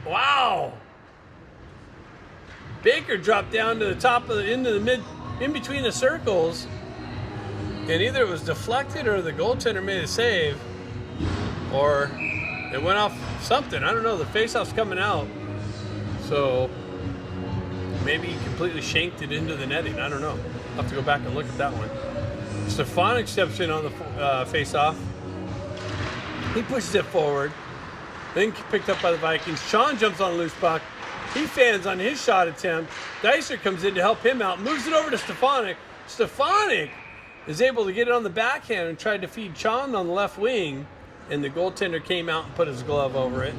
Wow. Baker dropped down to the top of into the mid, in between the circles. And either it was deflected or the goaltender made a save, or it went off something. I don't know. The faceoff's coming out, so maybe he completely shanked it into the netting. I don't know. I'll have to go back and look at that one. Stefanik steps in on the faceoff. He pushes it forward. Then picked up by the Vikings. Sean jumps on a loose puck. He fans on his shot attempt. Dicer comes in to help him out. Moves it over to Stefanik. Stefanik is able to get it on the backhand and tried to feed Chon on the left wing, and the goaltender came out and put his glove over it.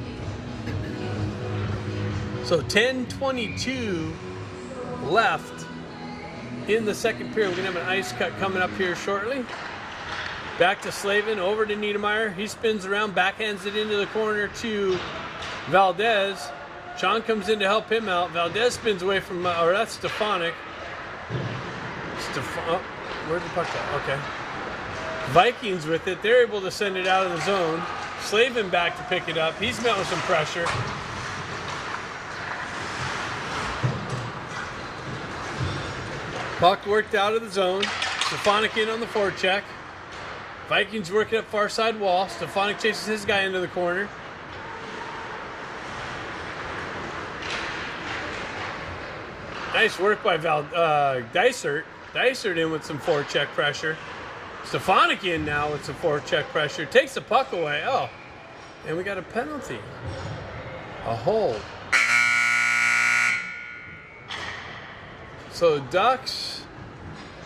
So 10:22 left in the second period. We're going to have an ice cut coming up here shortly. Back to Slavin, over to Niedermeyer. He spins around, backhands it into the corner to Valdez. Chon comes in to help him out. Valdez spins away from, or that's Stefanik. Where'd the puck go? Okay. Vikings with it. They're able to send it out of the zone. Slavin back to pick it up. He's met with some pressure. Puck worked out of the zone. Stefanik in on the forecheck. Vikings working up far side wall. Stefanik chases his guy into the corner. Nice work by Dysert. Dysert in with some forecheck pressure. Stefanik in now with some forecheck pressure. Takes the puck away. Oh, and we got a penalty. A hold. So Ducks,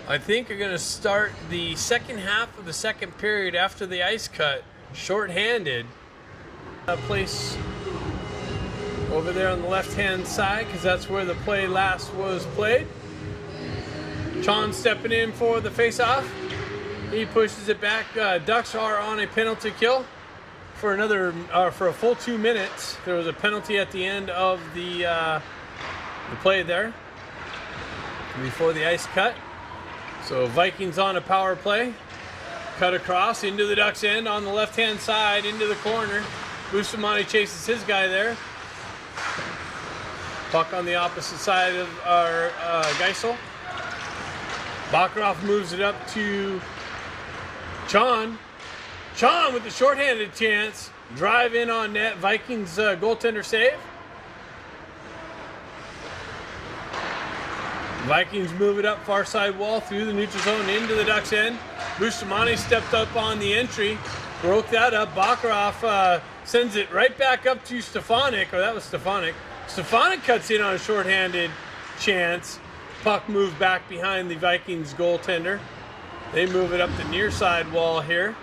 I think, are going to start the second half of the second period after the ice cut, shorthanded. A place over there on the left-hand side, because that's where the play last was played. Chon stepping in for the face-off. He pushes it back. Ducks are on a penalty kill for for a full 2 minutes. There was a penalty at the end of the play there before the ice cut. So Vikings on a power play. Cut across into the Ducks end on the left-hand side into the corner. Bustamante chases his guy there. Puck on the opposite side of our Geisel. Bakarov moves it up to Chon. Chon with the shorthanded chance. Drive in on net. Vikings goaltender save. Vikings move it up far side wall through the neutral zone into the Ducks end. Bustamante stepped up on the entry. Broke that up. Bakarov sends it right back up to Stefanik. Or that was Stefanik. Stefanik cuts in on a shorthanded chance. Puck moved back behind the Vikings goaltender. They move it up the near side wall here.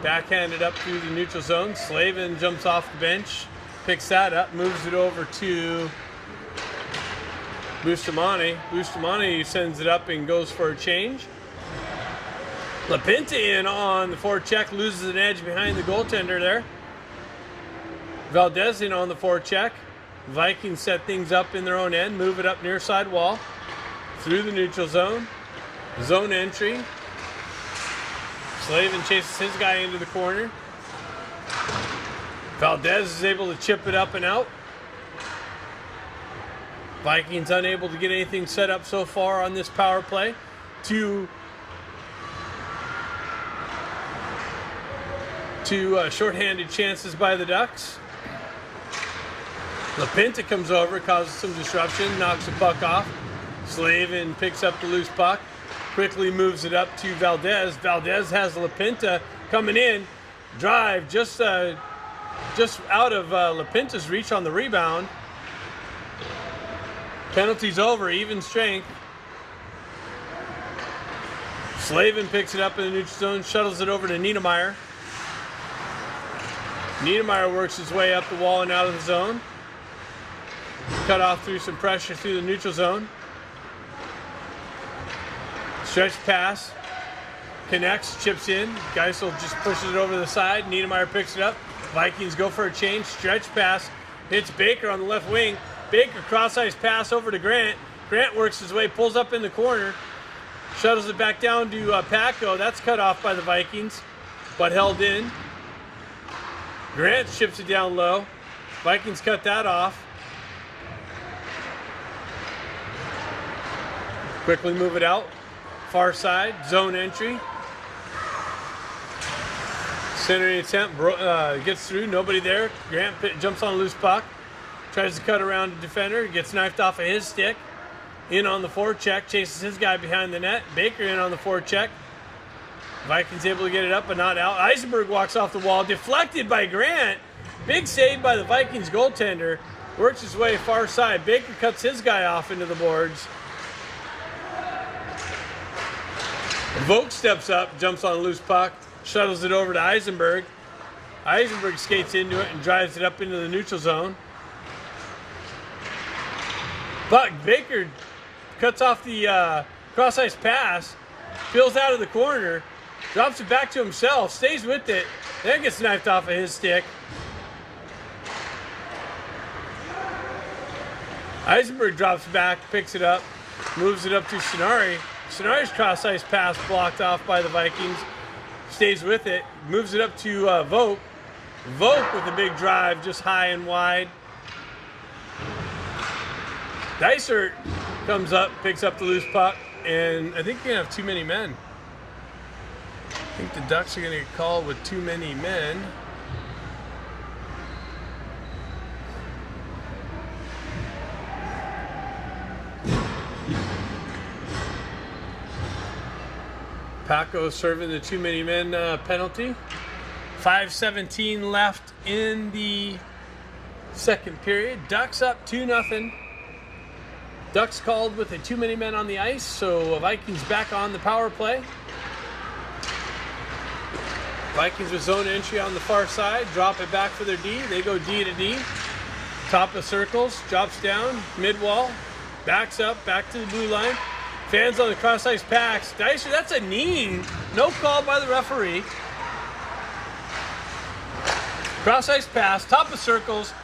Backhanded up through the neutral zone. Slavin jumps off the bench. Picks that up. Moves it over to Bustamante. Bustamante sends it up and goes for a change. LaPinta in on the forecheck. Loses an edge behind the goaltender there. Valdez in on the forecheck. Vikings set things up in their own end. Move it up near side wall. Through the neutral zone. Zone entry. Slavin chases his guy into the corner. Valdez is able to chip it up and out. Vikings unable to get anything set up so far on this power play. Two shorthanded chances by the Ducks. LaPinta comes over, causes some disruption, knocks the puck off. Slavin picks up the loose puck, quickly moves it up to Valdez. Valdez has LaPinta coming in. Drive just out of LaPinta's reach on the rebound. Penalty's over, even strength. Slavin picks it up in the neutral zone, shuttles it over to Niedermeyer. Niedermeyer works his way up the wall and out of the zone. Cut off through some pressure through the neutral zone. Stretch pass. Connects, chips in. Geisel just pushes it over the side. Niedermeyer picks it up. Vikings go for a change. Stretch pass. Hits Baker on the left wing. Baker cross-ice pass over to Grant. Grant works his way, pulls up in the corner. Shuttles it back down to Paco. That's cut off by the Vikings, but held in. Grant ships it down low. Vikings cut that off. Quickly move it out. Far side, zone entry. Centering attempt, gets through, nobody there. Grant jumps on a loose puck. Tries to cut around the defender, gets knifed off of his stick. In on the forecheck, chases his guy behind the net. Baker in on the forecheck. Vikings able to get it up but not out. Eisenberg walks off the wall, deflected by Grant. Big save by the Vikings goaltender. Works his way far side. Baker cuts his guy off into the boards. Vogt steps up, jumps on a loose puck, shuttles it over to Eisenberg. Eisenberg skates into it and drives it up into the neutral zone. But Baker cuts off the cross-ice pass, peels out of the corner, drops it back to himself, stays with it, then gets knifed off of his stick. Eisenberg drops back, picks it up, moves it up to Sonari. Sonari's cross-ice pass blocked off by the Vikings, stays with it, moves it up to Vogt. Vogt with a big drive, just high and wide. Dysert comes up, picks up the loose puck, and I think you're going to have too many men. I think the Ducks are going to get called with too many men. Paco serving the too many men penalty. 5:17 left in the second period. Ducks up 2-0. Ducks called with a too many men on the ice, so Vikings back on the power play. Vikings with zone entry on the far side, drop it back for their D. They go D to D. Top of circles, drops down, mid-wall, backs up, back to the blue line. Fans on the cross-ice packs. Dicer, that's a kneeing. No call by the referee. Cross-ice pass, top of circles.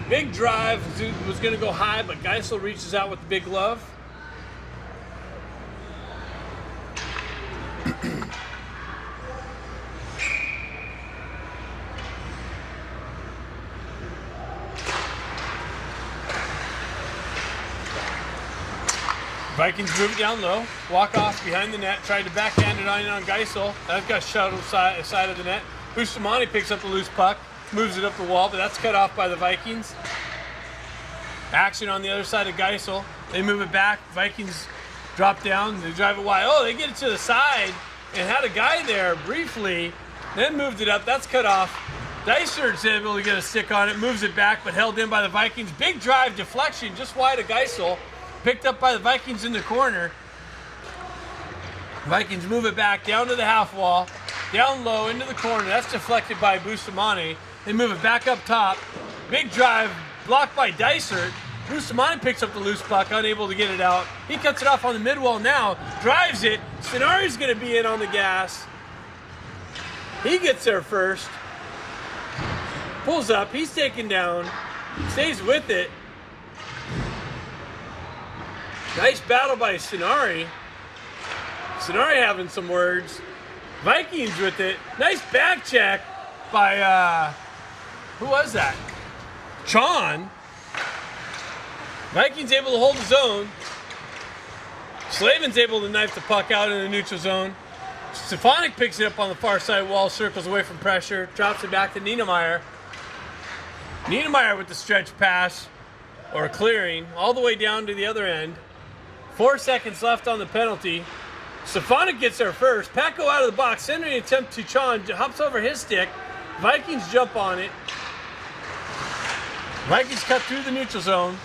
Big drive, was going to go high, but Geisel reaches out with the big glove. Vikings move it down low, walk off behind the net, tried to backhand it on Geisel. That got shuttled side of the net. Bustamante picks up the loose puck, moves it up the wall, but that's cut off by the Vikings. Action on the other side of Geisel. They move it back. Vikings drop down. They drive it wide. Oh, they get it to the side and had a guy there briefly, then moved it up. That's cut off. Dysert's able to get a stick on it, moves it back, but held in by the Vikings. Big drive deflection just wide of Geisel. Picked up by the Vikings in the corner. Vikings move it back down to the half wall, down low into the corner. That's deflected by Bustamante. They move it back up top. Big drive blocked by Dysert. Bustamante picks up the loose puck, unable to get it out. He cuts it off on the mid-wall now, drives it. Stenari's going to be in on the gas. He gets there first. Pulls up, he's taken down, stays with it. Nice battle by Stenari. Stenari having some words. Vikings with it. Nice back check by, who was that? Chon. Vikings able to hold the zone. Slavin's able to knife the puck out in the neutral zone. Stefanik picks it up on the far side wall, circles away from pressure, drops it back to Niedermeyer. Niedermeyer with the stretch pass, or clearing, all the way down to the other end. 4 seconds left on the penalty. Stefanik gets there first. Paco out of the box, sending an attempt to Chon, hops over his stick. Vikings jump on it. Vikings cut through the neutral zone.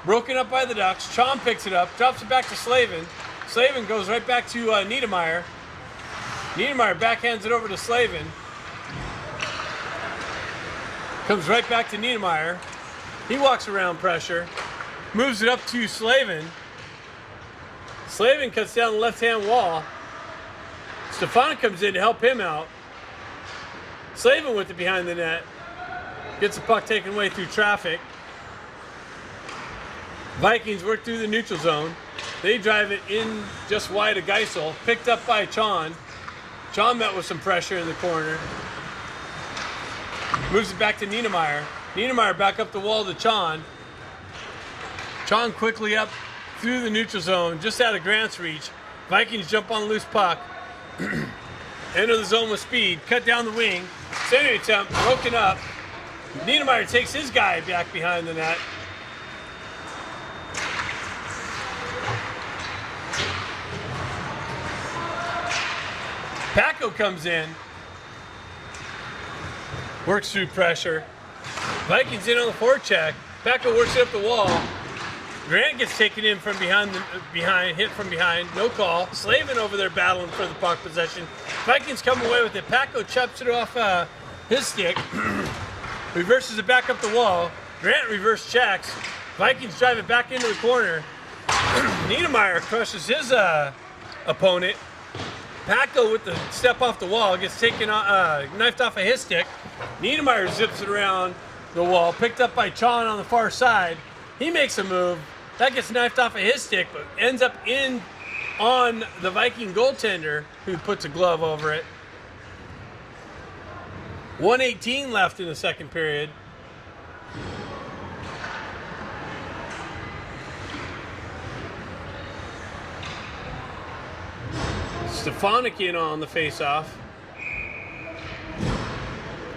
Broken up by the Ducks. Chon picks it up, drops it back to Slavin. Slavin goes right back to Niedermeyer. Niedermeyer backhands it over to Slavin. Comes right back to Niedermeyer. He walks around pressure. Moves it up to Slavin. Slavin cuts down the left-hand wall. Stefanik comes in to help him out. Slavin with it behind the net. Gets the puck taken away through traffic. Vikings work through the neutral zone. They drive it in just wide of Geisel. Picked up by Chon. Chon met with some pressure in the corner. Moves it back to Niedermeyer. Niedermeyer back up the wall to Chon. Chon quickly up through the neutral zone, just out of Grant's reach. Vikings jump on the loose puck. Enter the zone with speed. Cut down the wing. Center attempt, broken up. Niedermeyer takes his guy back behind the net. Paco comes in. Works through pressure. Vikings in on the forecheck. Paco works it up the wall. Grant gets taken in from behind, hit from behind, no call. Slavin over there battling for the puck possession. Vikings come away with it. Paco chops it off his stick. Reverses it back up the wall. Grant reverse checks. Vikings drive it back into the corner. Niedermeyer crushes his opponent. Paco with the step off the wall gets taken, knifed off of his stick. Niedermeyer zips it around the wall, picked up by Chon on the far side. He makes a move. That gets knifed off of his stick, but ends up in on the Viking goaltender, who puts a glove over it. 1:18 left in the second period. Stefanik in on the face-off.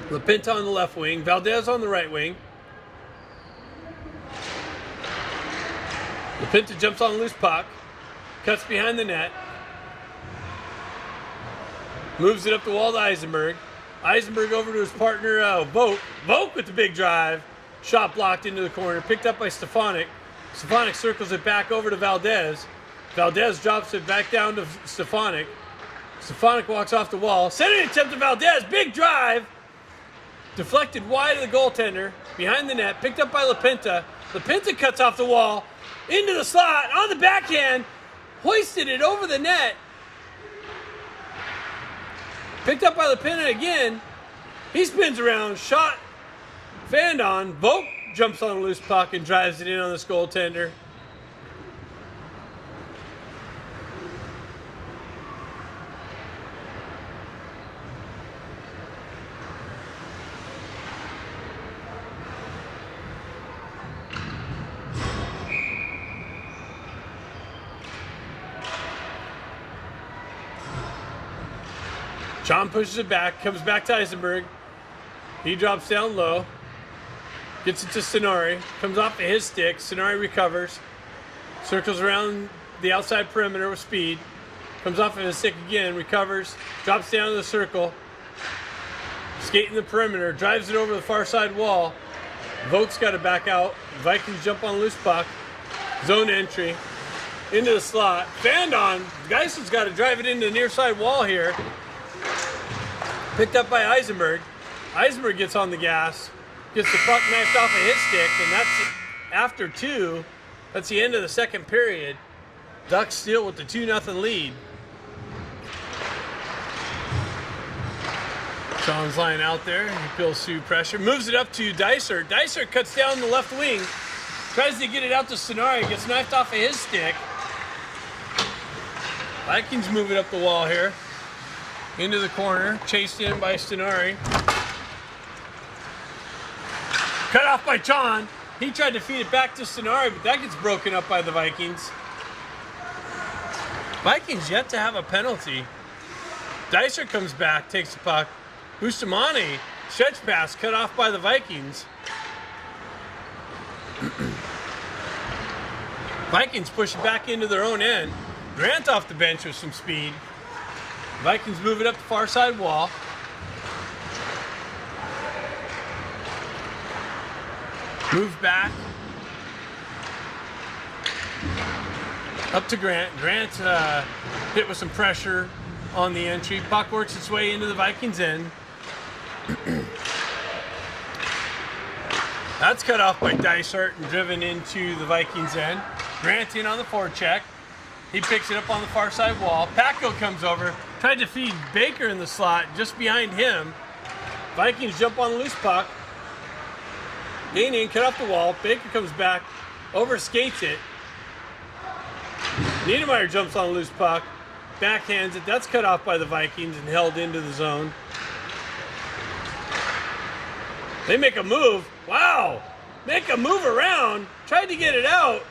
LaPinta on the left wing. Valdez on the right wing. LaPinta jumps on the loose puck. Cuts behind the net. Moves it up the wall to Eisenberg. Eisenberg over to his partner, Vogt. Vogt with the big drive. Shot blocked into the corner. Picked up by Stefanik. Stefanik circles it back over to Valdez. Valdez drops it back down to Stefanik. Stefanik walks off the wall. Center attempt to Valdez. Big drive. Deflected wide of the goaltender. Behind the net. Picked up by LaPinta. LaPinta cuts off the wall. Into the slot. On the backhand. Hoisted it over the net. Picked up by LaPinta again. He spins around. Shot. Fanned on. Vogt jumps on a loose puck and drives it in on this goaltender. Chon pushes it back, comes back to Eisenberg. He drops down low. Gets it to Sonari. Comes off of his stick. Sonari recovers. Circles around the outside perimeter with speed. Comes off of his stick again. Recovers. Drops down to the circle. Skating the perimeter. Drives it over the far side wall. Vogt's got to back out. Vikings jump on a loose puck. Zone entry. Into the slot. Fanned on. Geisel's got to drive it into the near side wall here. Picked up by Eisenberg. Eisenberg gets on the gas. Gets the puck knifed off of his stick, and that's after two. That's the end of the second period. Ducks still with the 2-0 lead. Sean's lying out there. He feels through pressure. Moves it up to Dicer. Dicer cuts down the left wing. Tries to get it out to Sonari. Gets knifed off of his stick. Vikings move it up the wall here. Into the corner. Chased in by Sonari. Cut off by Chon. He tried to feed it back to Sonari, but that gets broken up by the Vikings. Vikings yet to have a penalty. Dicer comes back, takes the puck. Bustamante, stretch pass, cut off by the Vikings. Vikings push it back into their own end. Grant off the bench with some speed. Vikings move it up the far side wall. Move back. Up to Grant. Grant hit with some pressure on the entry. Puck works its way into the Vikings end. That's cut off by Dysart and driven into the Vikings end. Grant in on the forecheck. He picks it up on the far side wall. Paco comes over, tried to feed Baker in the slot just behind him. Vikings jump on the loose puck. Gain in, cut off the wall. Baker comes back, over skates it. Niedermeyer jumps on the loose puck, backhands it. That's cut off by the Vikings and held into the zone. They make a move. Wow! Make a move around. Tried to get it out.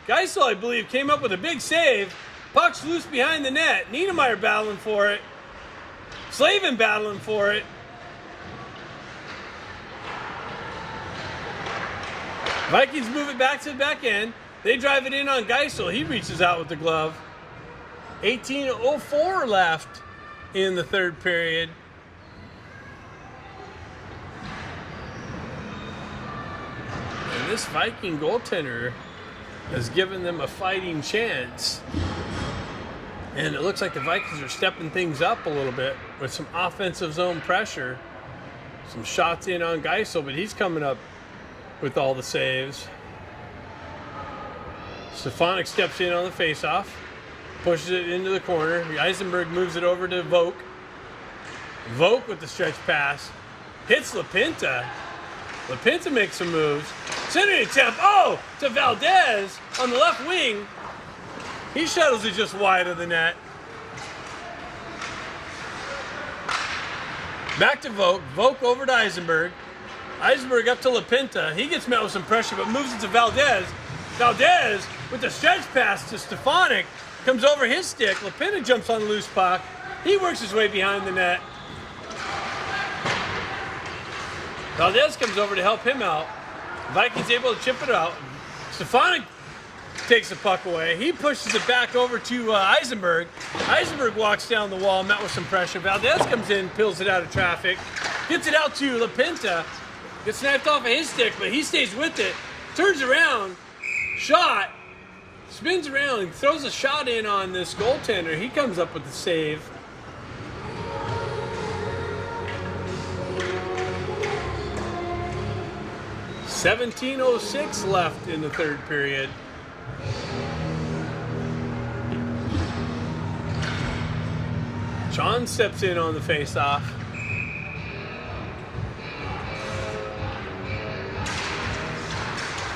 Geisel, I believe, came up with a big save. Puck's loose behind the net. Niedermeyer battling for it. Slavin battling for it. Vikings move it back to the back end. They drive it in on Geisel. He reaches out with the glove. 18:04 left in the third period. And this Viking goaltender has given them a fighting chance. And it looks like the Vikings are stepping things up a little bit with some offensive zone pressure. Some shots in on Geisel, but he's coming up with all the saves. Stefanik steps in on the faceoff, pushes it into the corner. Eisenberg moves it over to Vogt. Vogt with the stretch pass. Hits Lapinta. Lapinta makes some moves. Centering attempt, oh, to Valdez on the left wing. He shuttles it just wide of the net. Back to Vogt. Vogt over to Eisenberg. Eisenberg up to Lapinta. He gets met with some pressure, but moves it to Valdez. Valdez with the stretch pass to Stefanik. Comes over his stick. Lapinta jumps on the loose puck. He works his way behind the net. Valdez comes over to help him out. Vikings able to chip it out. Stefanik takes the puck away. He pushes it back over to Eisenberg. Eisenberg walks down the wall, met with some pressure. Valdez comes in, peels it out of traffic. Gets it out to Lapinta. Gets sniped off of his stick, but he stays with it. Turns around. Shot. Spins around and throws a shot in on this goaltender. He comes up with the save. $17:06 left in the third period. John steps in on the faceoff.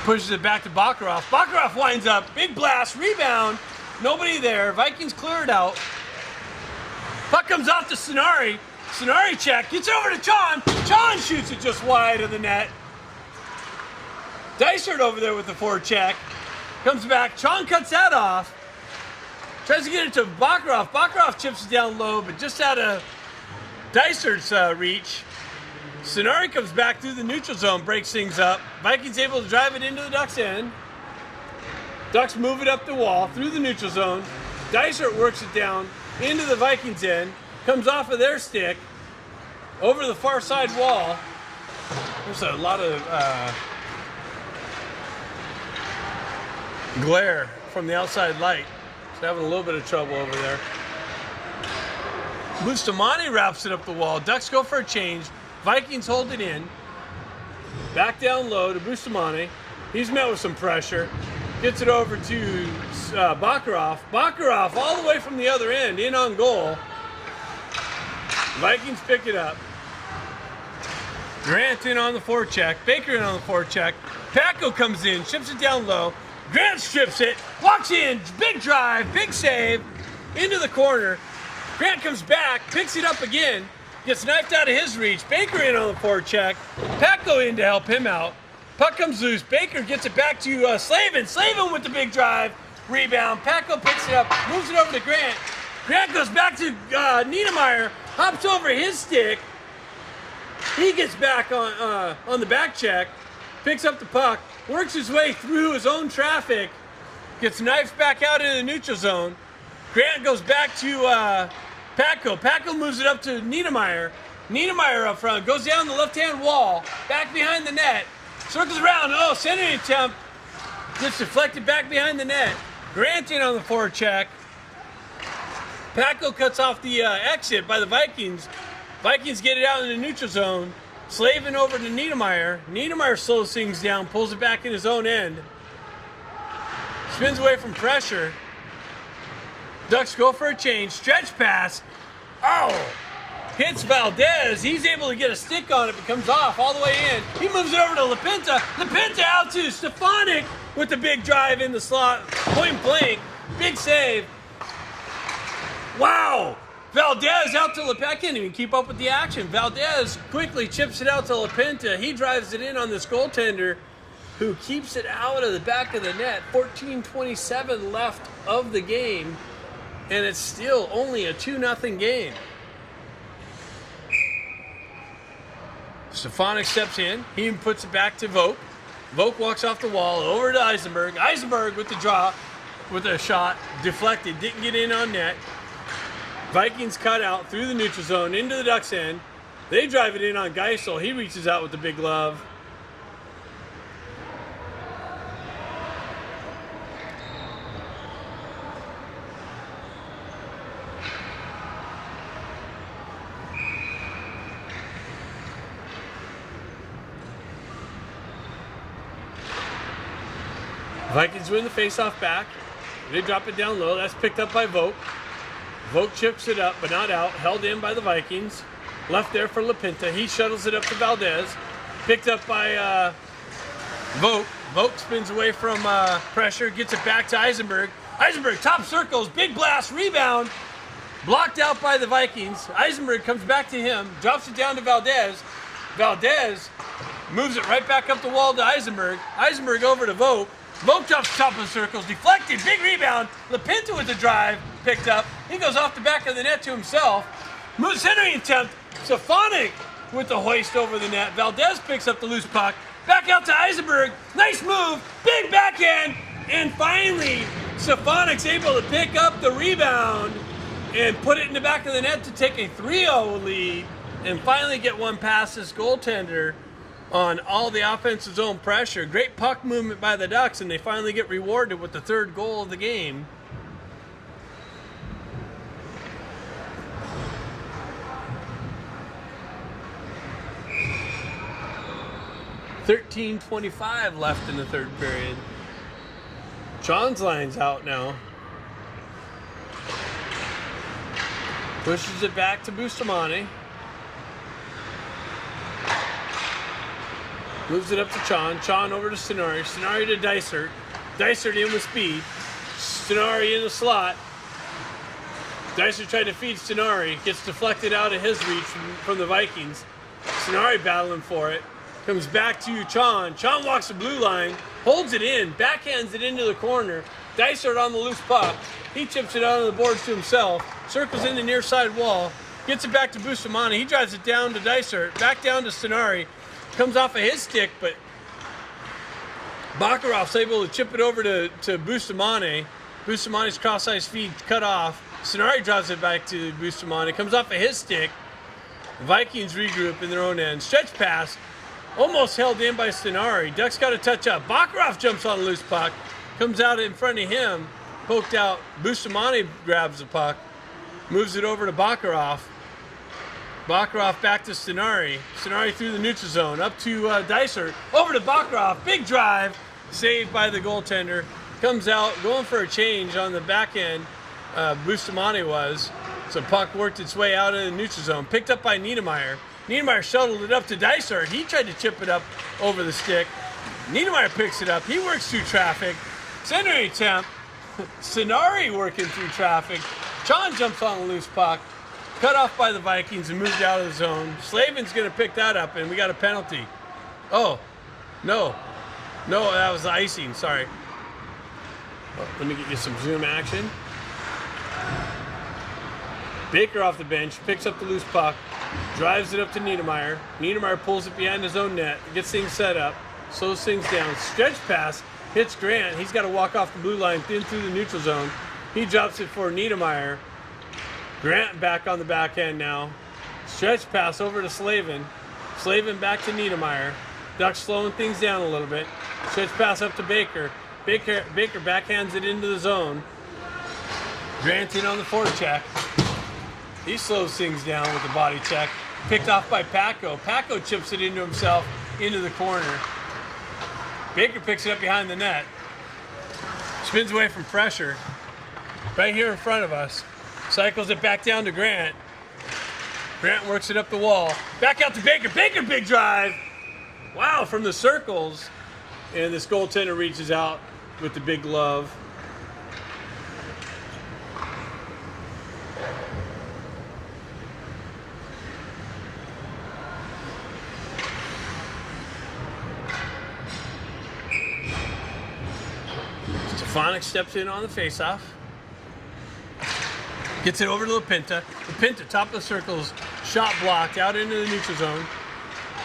Pushes it back to Bakarov. Bakarov winds up. Big blast. Rebound. Nobody there. Vikings clear it out. Puck comes off to Sonari. Sonari check. Gets over to John. John shoots it just wide of the net. Dysart over there with the forecheck. Comes back. Chong cuts that off. Tries to get it to Bakarov. Bakarov chips it down low, but just out of Dysart's reach. Sonari comes back through the neutral zone, breaks things up. Vikings able to drive it into the Ducks' end. Ducks move it up the wall through the neutral zone. Dysart works it down into the Vikings' end. Comes off of their stick over the far side wall. There's a lot of glare from the outside light. It's having a little bit of trouble over there. Bustamante wraps it up the wall. Ducks go for a change. Vikings hold it in. Back down low to Bustamante. He's met with some pressure. Gets it over to Bakarov. Bakarov all the way from the other end, in on goal. Vikings pick it up. Grant in on the forecheck. Baker in on the forecheck. Paco comes in, chips it down low. Grant strips it, walks in, big drive, big save, into the corner. Grant comes back, picks it up again, gets knifed out of his reach. Baker in on the forecheck. Paco in to help him out. Puck comes loose. Baker gets it back to Slavin. Slavin with the big drive. Rebound. Paco picks it up, moves it over to Grant. Grant goes back to Niedermeyer, hops over his stick. He gets back on the back check, picks up the puck, works his way through his own traffic, gets knifed back out into the neutral zone. Grant goes back to Paco. Paco moves it up to Niedermeyer. Niedermeyer up front, goes down the left-hand wall, back behind the net, circles around. Oh, centering attempt gets deflected back behind the net. Grant in on the forecheck. Paco cuts off the exit by the Vikings. Vikings get it out in the neutral zone. Slavin over to Niedermeyer. Niedermeyer slows things down, pulls it back in his own end. Spins away from pressure. Ducks go for a change. Stretch pass. Oh! Hits Valdez. He's able to get a stick on it, but comes off all the way in. He moves it over to LaPinta. LaPinta out to Stefanik with the big drive in the slot. Point blank. Big save. Wow! Valdez out to LaPinta. I can't even keep up with the action. Valdez quickly chips it out to LaPinta. He drives it in on this goaltender, who keeps it out of the back of the net. 14:27 left of the game, and it's still only a 2-0 game. Stefanik steps in. He puts it back to Vogt. Vogt walks off the wall over to Eisenberg. Eisenberg with the draw, with a shot, deflected, didn't get in on net. Vikings cut out through the neutral zone into the Ducks' end. They drive it in on Geisel. He reaches out with the big glove. Vikings win the faceoff back. They drop it down low. That's picked up by Vogt. Vogt chips it up, but not out. Held in by the Vikings. Left there for LaPinta. He shuttles it up to Valdez. Picked up by Vogt. Vogt spins away from pressure. Gets it back to Eisenberg. Eisenberg, top circles. Big blast. Rebound. Blocked out by the Vikings. Eisenberg comes back to him. Drops it down to Valdez. Valdez moves it right back up the wall to Eisenberg. Eisenberg over to Vogt. Vogt drops top of the circles, deflected, big rebound. LaPinta with the drive, picked up. He goes off the back of the net to himself. Moves centering attempt. Stefanik with the hoist over the net. Valdez picks up the loose puck. Back out to Eisenberg. Nice move, big backhand. And finally, Stefanik's able to pick up the rebound and put it in the back of the net to take a 3-0 lead and finally get one past this goaltender on all the offensive zone pressure. Great puck movement by the Ducks, and they finally get rewarded with the third goal of the game. $13:25 left in the third period. John's line's out now. Pushes it back to Bustamante. Moves it up to Chon. Chon over to Stenari. Stenari to Dysert. Dysert in with speed. Stenari in the slot. Dysert tried to feed Stenari. Gets deflected out of his reach from the Vikings. Stenari battling for it. Comes back to Chon. Chon walks the blue line. Holds it in. Backhands it into the corner. Dysert on the loose puck. He chips it out on the boards to himself. Circles in the near side wall. Gets it back to Bustamante. He drives it down to Dysert. Back down to Stenari. Comes off of his stick, but Bakarov's able to chip it over to Bustamante. Bustamante's cross-ice feed cut off. Stenari drives it back to Bustamante. Comes off of his stick. Vikings regroup in their own end. Stretch pass. Almost held in by Stenari. Ducks got to touch up. Bakarov jumps on a loose puck. Comes out in front of him. Poked out. Bustamante grabs the puck. Moves it over to Bakarov. Bakarov back to Stenari. Stenari through the neutral zone. Up to Dysert. Over to Bakarov. Big drive. Saved by the goaltender. Comes out going for a change on the back end. Bustamante was. So puck worked its way out of the neutral zone. Picked up by Niedermeyer. Niedermeyer shuttled it up to Dysert. He tried to chip it up over the stick. Niedermeyer picks it up. He works through traffic. Centering attempt. Stenari working through traffic. Chon jumps on a loose puck. Cut off by the Vikings and moved out of the zone. Slavin's going to pick that up, and we got a penalty. Oh, no. No, that was the icing. Sorry. Oh, let me get you some zoom action. Baker off the bench, picks up the loose puck, drives it up to Niedermeyer. Niedermeyer pulls it behind his own net, gets things set up, slows things down. Stretch pass, hits Grant. He's got to walk off the blue line, thin through the neutral zone. He drops it for Niedermeyer. Grant back on the backhand now. Stretch pass over to Slavin. Slavin back to Niedermeyer. Ducks slowing things down a little bit. Stretch pass up to Baker. Baker backhands it into the zone. Grant in on the forecheck. He slows things down with the body check. Picked off by Paco. Paco chips it into himself, into the corner. Baker picks it up behind the net. Spins away from pressure. Right here in front of us. Cycles it back down to Grant. Grant works it up the wall. Back out to Baker. Baker, big drive. Wow, from the circles. And this goaltender reaches out with the big glove. Stefanik steps in on the faceoff. Gets it over to LaPinta. LaPinta, top of the circles, shot blocked out into the neutral zone.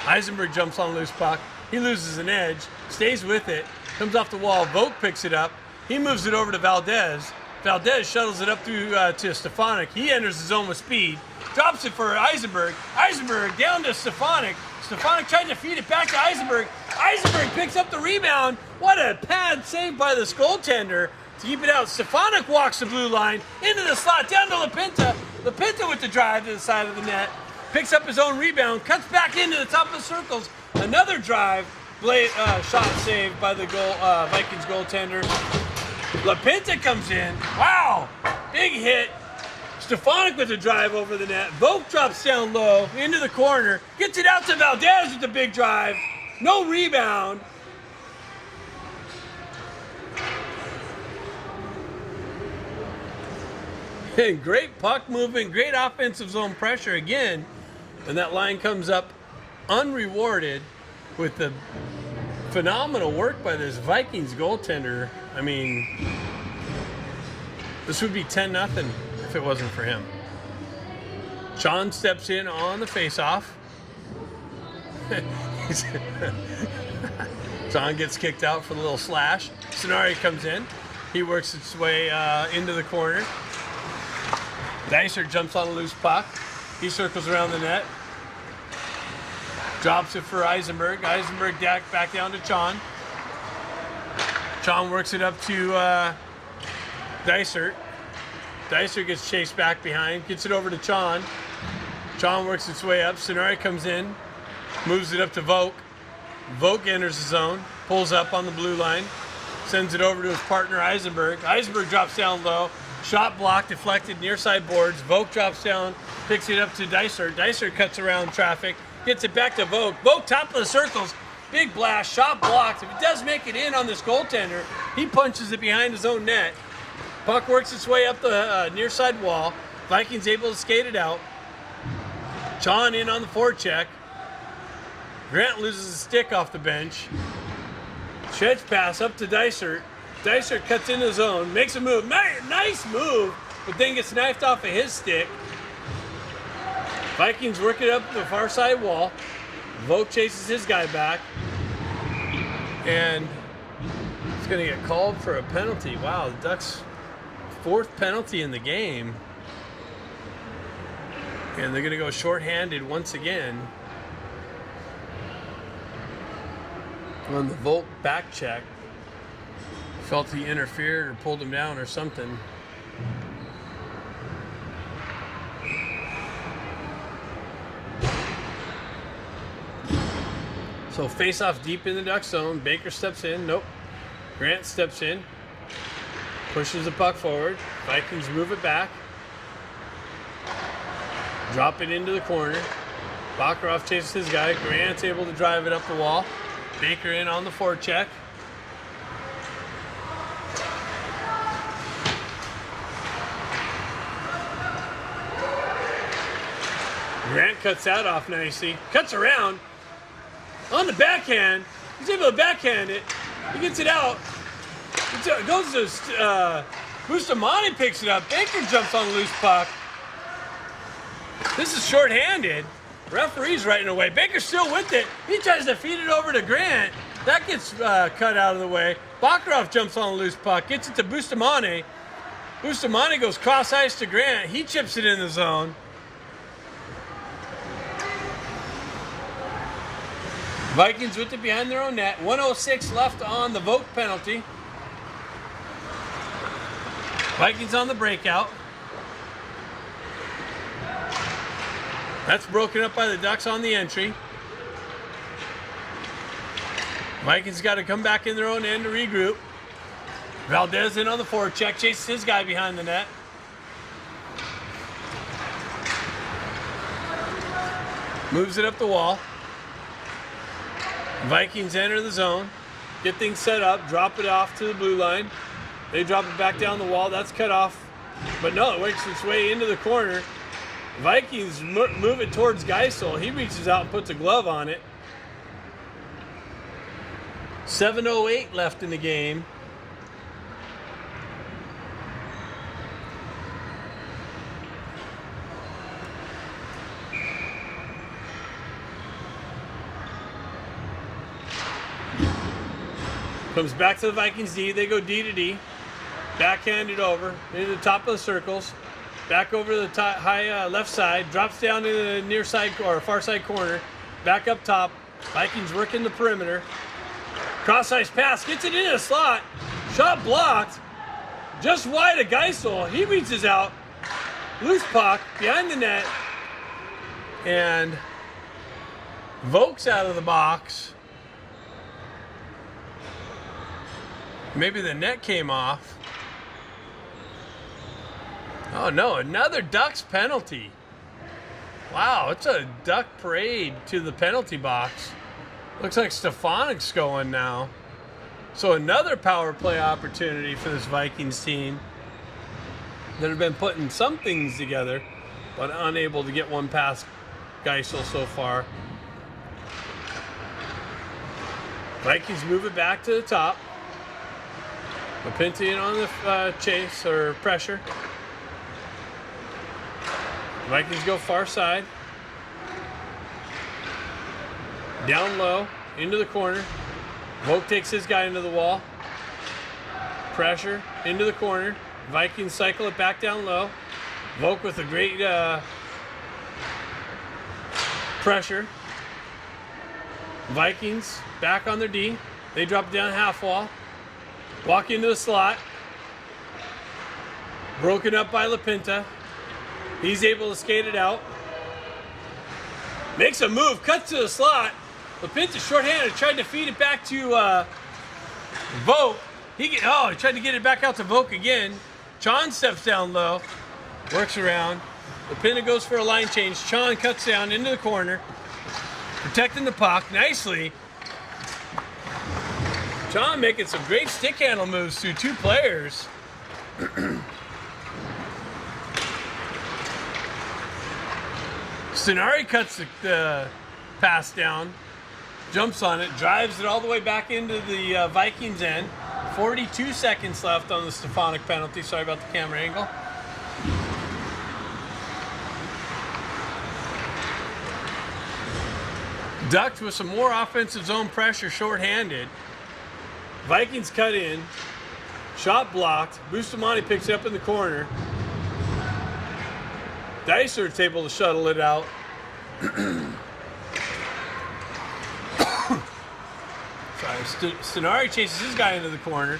Eisenberg jumps on a loose puck. He loses an edge, stays with it, comes off the wall. Vogt picks it up. He moves it over to Valdez. Valdez shuttles it up to Stefanik. He enters the zone with speed. Drops it for Eisenberg. Eisenberg down to Stefanik. Stefanik tries to feed it back to Eisenberg. Eisenberg picks up the rebound. What a pad save by this goaltender to keep it out. Stefanik walks the blue line into the slot, down to LaPinta. LaPinta with the drive to the side of the net. Picks up his own rebound, cuts back into the top of the circles. Another drive, shot saved by the Vikings goaltender. LaPinta comes in. Wow, big hit. Stefanik with a drive over the net. Vogt drops down low into the corner. Gets it out to Valdez with the big drive. No rebound. And great puck movement, great offensive zone pressure again. And that line comes up unrewarded with the phenomenal work by this Vikings goaltender. I mean, this would be 10-0 if it wasn't for him. Sean steps in on the faceoff. Sean gets kicked out for the little slash. Sonari comes in. He works its way into the corner. Dicer jumps on a loose puck. He circles around the net. Drops it for Eisenberg. Eisenberg back down to Chon. Chon works it up to Dicer. Dicer gets chased back behind. Gets it over to Chon. Chon works its way up. Sonari comes in. Moves it up to Vogt. Vogt enters the zone. Pulls up on the blue line. Sends it over to his partner Eisenberg. Eisenberg drops down low. Shot blocked, deflected near side boards. Vogt drops down, picks it up to Dicer. Dicer cuts around traffic, gets it back to Vogt. Vogt top of the circles, big blast, shot blocked. If it does make it in on this goaltender, he punches it behind his own net. Puck works its way up the near side wall. Vikings able to skate it out. Chon in on the forecheck. Grant loses his stick off the bench. Stretch pass up to Dicer. Dicer cuts into the zone, makes a move. Nice move, but then gets knifed off of his stick. Vikings work it up the far side wall. Vogt chases his guy back. And it's going to get called for a penalty. Wow, the Ducks' fourth penalty in the game. And they're going to go shorthanded once again on the Vogt back check. Felt he interfered or pulled him down or something. So face off deep in the Duck zone. Baker steps in. Nope. Grant steps in. Pushes the puck forward. Vikings move it back. Drop it into the corner. Baccaroff chases his guy. Grant's able to drive it up the wall. Baker in on the forecheck. Grant cuts that off nicely. Cuts around. On the backhand. He's able to backhand it. He gets it out. It goes to Bustamante, picks it up. Baker jumps on the loose puck. This is shorthanded. Referee's writing away. Baker's still with it. He tries to feed it over to Grant. That gets cut out of the way. Baccaroff jumps on the loose puck. Gets it to Bustamante. Bustamante goes cross ice to Grant. He chips it in the zone. Vikings with it behind their own net. 1:06 left on the Vogt penalty. Vikings on the breakout. That's broken up by the Ducks on the entry. Vikings got to come back in their own end to regroup. Valdez in on the forecheck, chases his guy behind the net. Moves it up the wall. Vikings enter the zone, get things set up, drop it off to the blue line. They drop it back down the wall. That's cut off, but no, it works its way into the corner. Vikings move it towards Geisel. He reaches out and puts a glove on it. 7:08 left in the game. Comes back to the Vikings D. They go D to D. Backhanded over into the top of the circles. Back over to the high left side. Drops down to the near side or far side corner. Back up top. Vikings working the perimeter. Cross ice pass. Gets it into the slot. Shot blocked. Just wide of Geisel. He reaches out. Loose puck behind the net. And Vokes out of the box. Maybe the net came off. Oh no, another Ducks penalty. Wow, it's a Duck parade to the penalty box. Looks like Stefanik's going now. So another power play opportunity for this Vikings team that have been putting some things together, but unable to get one past Geisel so far. Vikings move it back to the top. Lipinta in on the chase or pressure. Vikings go far side. Down low, into the corner. Vogt takes his guy into the wall. Pressure, into the corner. Vikings cycle it back down low. Vogt with a great pressure. Vikings back on their D. They drop it down half wall. Walk into the slot. Broken up by Lipinta. He's able to skate it out. Makes a move, cuts to the slot. Lipinta shorthanded, tried to feed it back to Vogt. He tried to get it back out to Vogt again. Chon steps down low, works around. Lipinta goes for a line change. Chon cuts down into the corner, protecting the puck nicely. Chon making some great stick handle moves through two players. Stenari cuts the pass down, jumps on it, drives it all the way back into the Vikings end. 42 seconds left on the Stefanik penalty. Sorry about the camera angle. Ducks with some more offensive zone pressure, shorthanded. Vikings cut in, shot blocked. Bustamante picks it up in the corner. Dysart's able to shuttle it out. Sorry, Stenari chases his guy into the corner.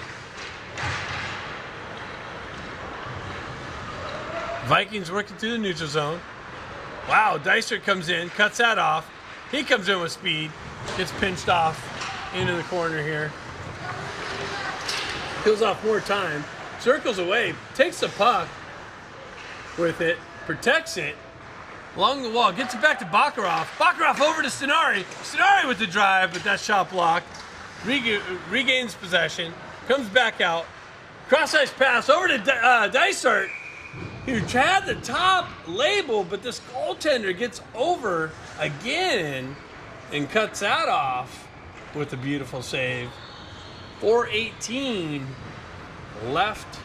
Vikings working through the neutral zone. Wow, Dysart comes in, cuts that off. He comes in with speed, gets pinched off into the corner here. Kills off more time, circles away, takes the puck with it, protects it along the wall, gets it back to Bakarov. Bakarov over to Stenari. Stenari with the drive, but that shot blocked. Regains possession, comes back out. Cross-ice pass over to Dysart, who had the top label, but this goaltender gets over again and cuts that off with a beautiful save. 4:18 left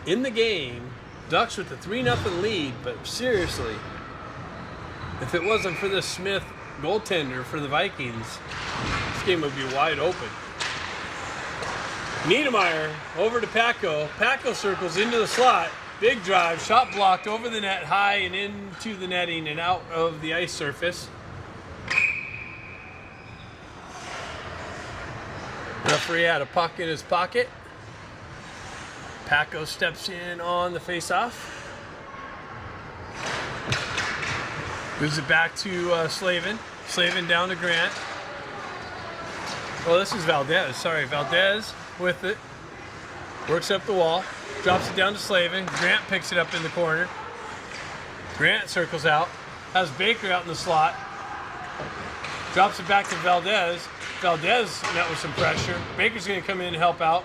in the game. Ducks with a 3-0 lead, but seriously, if it wasn't for this Smith goaltender for the Vikings, this game would be wide open. Niedermeyer over to Paco. Paco circles into the slot. Big drive, shot blocked over the net, high and into the netting and out of the ice surface. Referee had a puck in his pocket. Paco steps in on the face-off. Moves it back to Slavin. Slavin down to Grant. Oh, this is Valdez. Sorry, Valdez with it. Works up the wall. Drops it down to Slavin. Grant picks it up in the corner. Grant circles out. Has Baker out in the slot. Drops it back to Valdez. Valdez met with some pressure. Baker's going to come in and help out.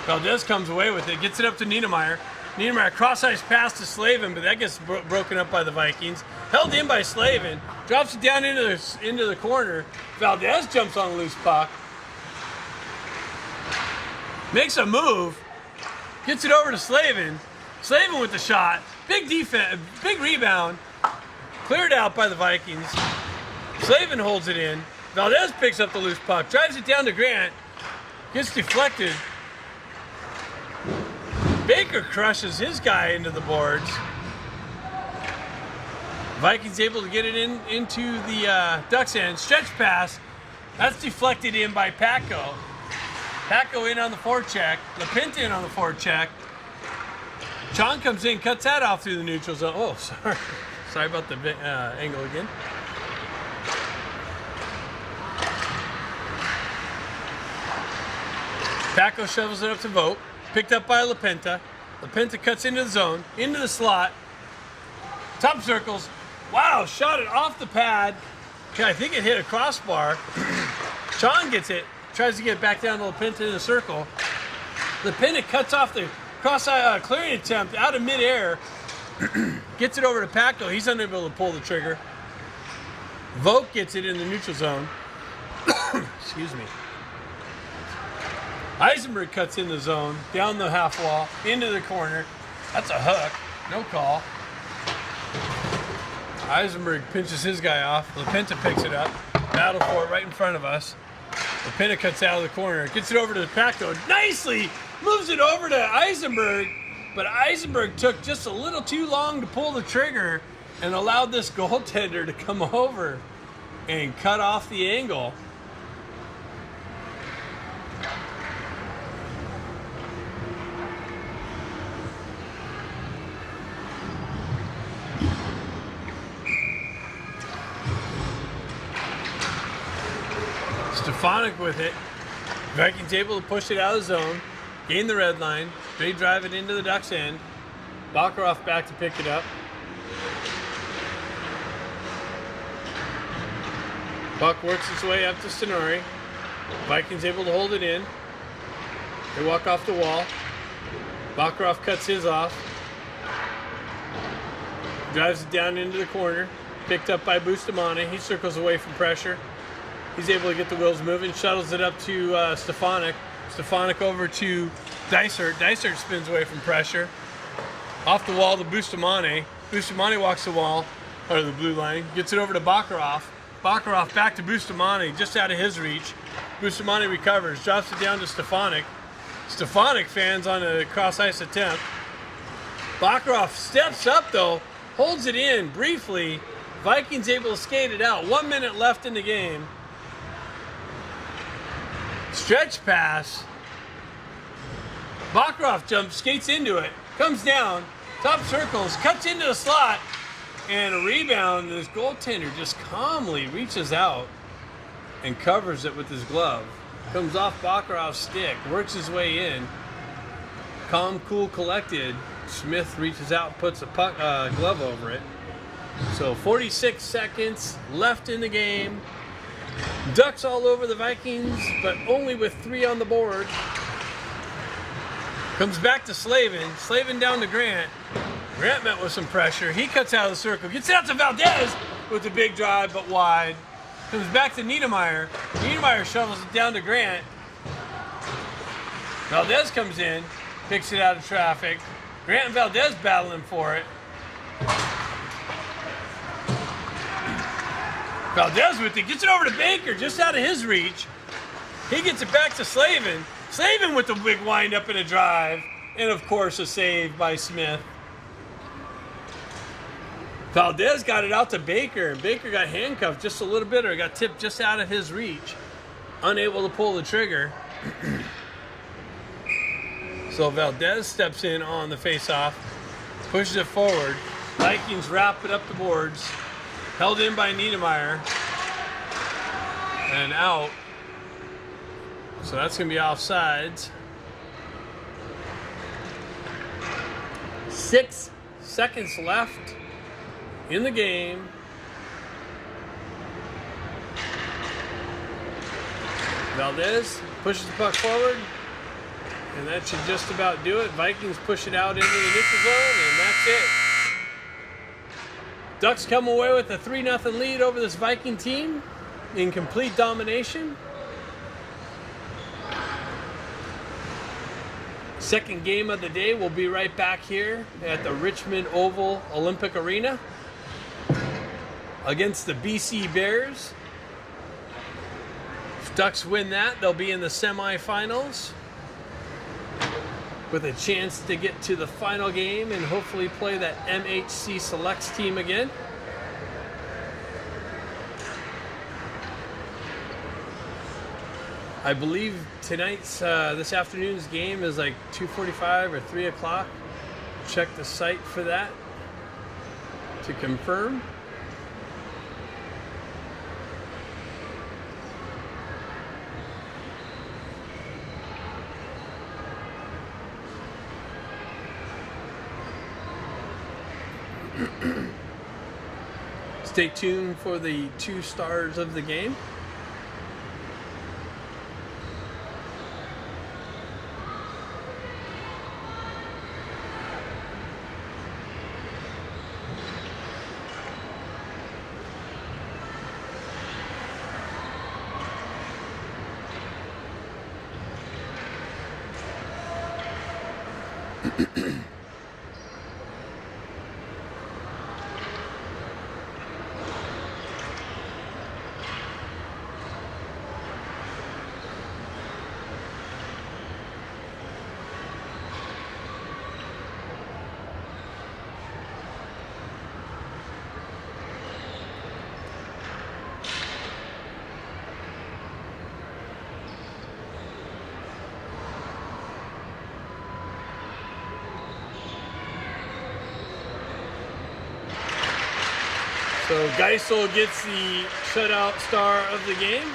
Valdez comes away with it. Gets it up to Niedermeyer. Niedermeyer cross-ice pass to Slavin, but that gets broken up by the Vikings. Held in by Slavin. Drops it down into the corner. Valdez jumps on a loose puck. Makes a move. Gets it over to Slavin. Slavin with the shot. Big defense, big rebound. Cleared out by the Vikings. Slavin holds it in. Valdez picks up the loose puck. Drives it down to Grant. Gets deflected. Baker crushes his guy into the boards. Vikings able to get it into the Ducks' end. Stretch pass. That's deflected in by Paco. Paco in on the forecheck. LaPinta in on the forecheck. Chong comes in, cuts that off through the neutral zone. Oh, sorry. Sorry about the angle again. Paco shovels it up to Vogt. Picked up by LaPinta. LaPinta cuts into the zone, into the slot. Top circles. Wow, shot it off the pad. Okay, I think it hit a crossbar. Chong gets it. Tries to get it back down to LaPinta in the circle. LaPinta cuts off the clearing attempt out of midair. Gets it over to Paco. He's unable to pull the trigger. Vogt gets it in the neutral zone. Excuse me. Eisenberg cuts in the zone, down the half wall, into the corner. That's a hook. No call. Eisenberg pinches his guy off. LaPinta picks it up. Battle for it right in front of us. LaPinta cuts out of the corner. Gets it over to Paco. Nicely moves it over to Eisenberg. But Eisenberg took just a little too long to pull the trigger and allowed this goaltender to come over and cut off the angle. Stefanik with it. Vikings able to push it out of the zone, gain the red line, they drive it into the Ducks' end. Bakaroff back to pick it up. Puck works its way up to Stenori. Vikings able to hold it in. They walk off the wall. Bakaroff cuts his off. Drives it down into the corner. Picked up by Bustamante. He circles away from pressure. He's able to get the wheels moving, shuttles it up to Stefanik. Stefanik over to Dysert. Dysert spins away from pressure. Off the wall to Bustamante. Bustamante walks the wall, or the blue line, gets it over to Bakaroff. Bakaroff back to Bustamante, just out of his reach. Bustamante recovers, drops it down to Stefanik. Stefanik fans on a cross-ice attempt. Bakaroff steps up though, holds it in briefly. Vikings able to skate it out. 1 minute left in the game. Stretch pass. Bakaroff jumps, skates into it, comes down, top circles, cuts into the slot, and a rebound. This goaltender just calmly reaches out and covers it with his glove. Comes off Bakaroff's stick, works his way in. Calm, cool, collected. Smith reaches out, puts a glove over it. So 46 seconds left in the game. Ducks all over the Vikings, but only with 3 on the board. Comes back to Slavin. Slavin down to Grant. Grant met with some pressure. He cuts out of the circle. Gets it out to Valdez with a big drive, but wide. Comes back to Niedermeyer. Niedermeyer shovels it down to Grant. Valdez comes in, picks it out of traffic. Grant and Valdez battling for it. Valdez with it, gets it over to Baker, just out of his reach. He gets it back to Slavin. Slavin with the big wind up and a drive. And of course a save by Smith. Valdez got it out to Baker, and Baker got handcuffed just a little bit, or got tipped just out of his reach. Unable to pull the trigger. So Valdez steps in on the face-off, pushes it forward. Vikings wrap it up the boards. Held in by Niedermeyer. And out. So that's going to be offsides. 6 seconds left in the game. Valdez pushes the puck forward, and that should just about do it. Vikings push it out into the neutral zone, and that's it. Ducks come away with a 3-0 lead over this Viking team in complete domination. Second game of the day will be right back here at the Richmond Oval Olympic Arena against the BC Bears. If Ducks win that, they'll be in the semifinals with a chance to get to the final game and hopefully play that MHC Selects team again. I believe tonight's, this afternoon's game is like 2:45 or 3 o'clock. Check the site for that to confirm. Stay tuned for the 2 stars of the game. So Geisel gets the shutout star of the game.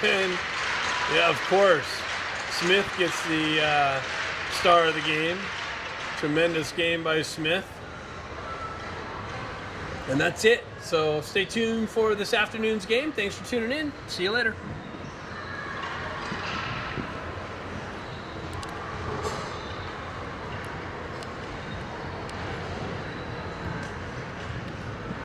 And yeah, of course, Smith gets the star of the game. Tremendous game by Smith. And that's it. So stay tuned for this afternoon's game. Thanks for tuning in. See you later.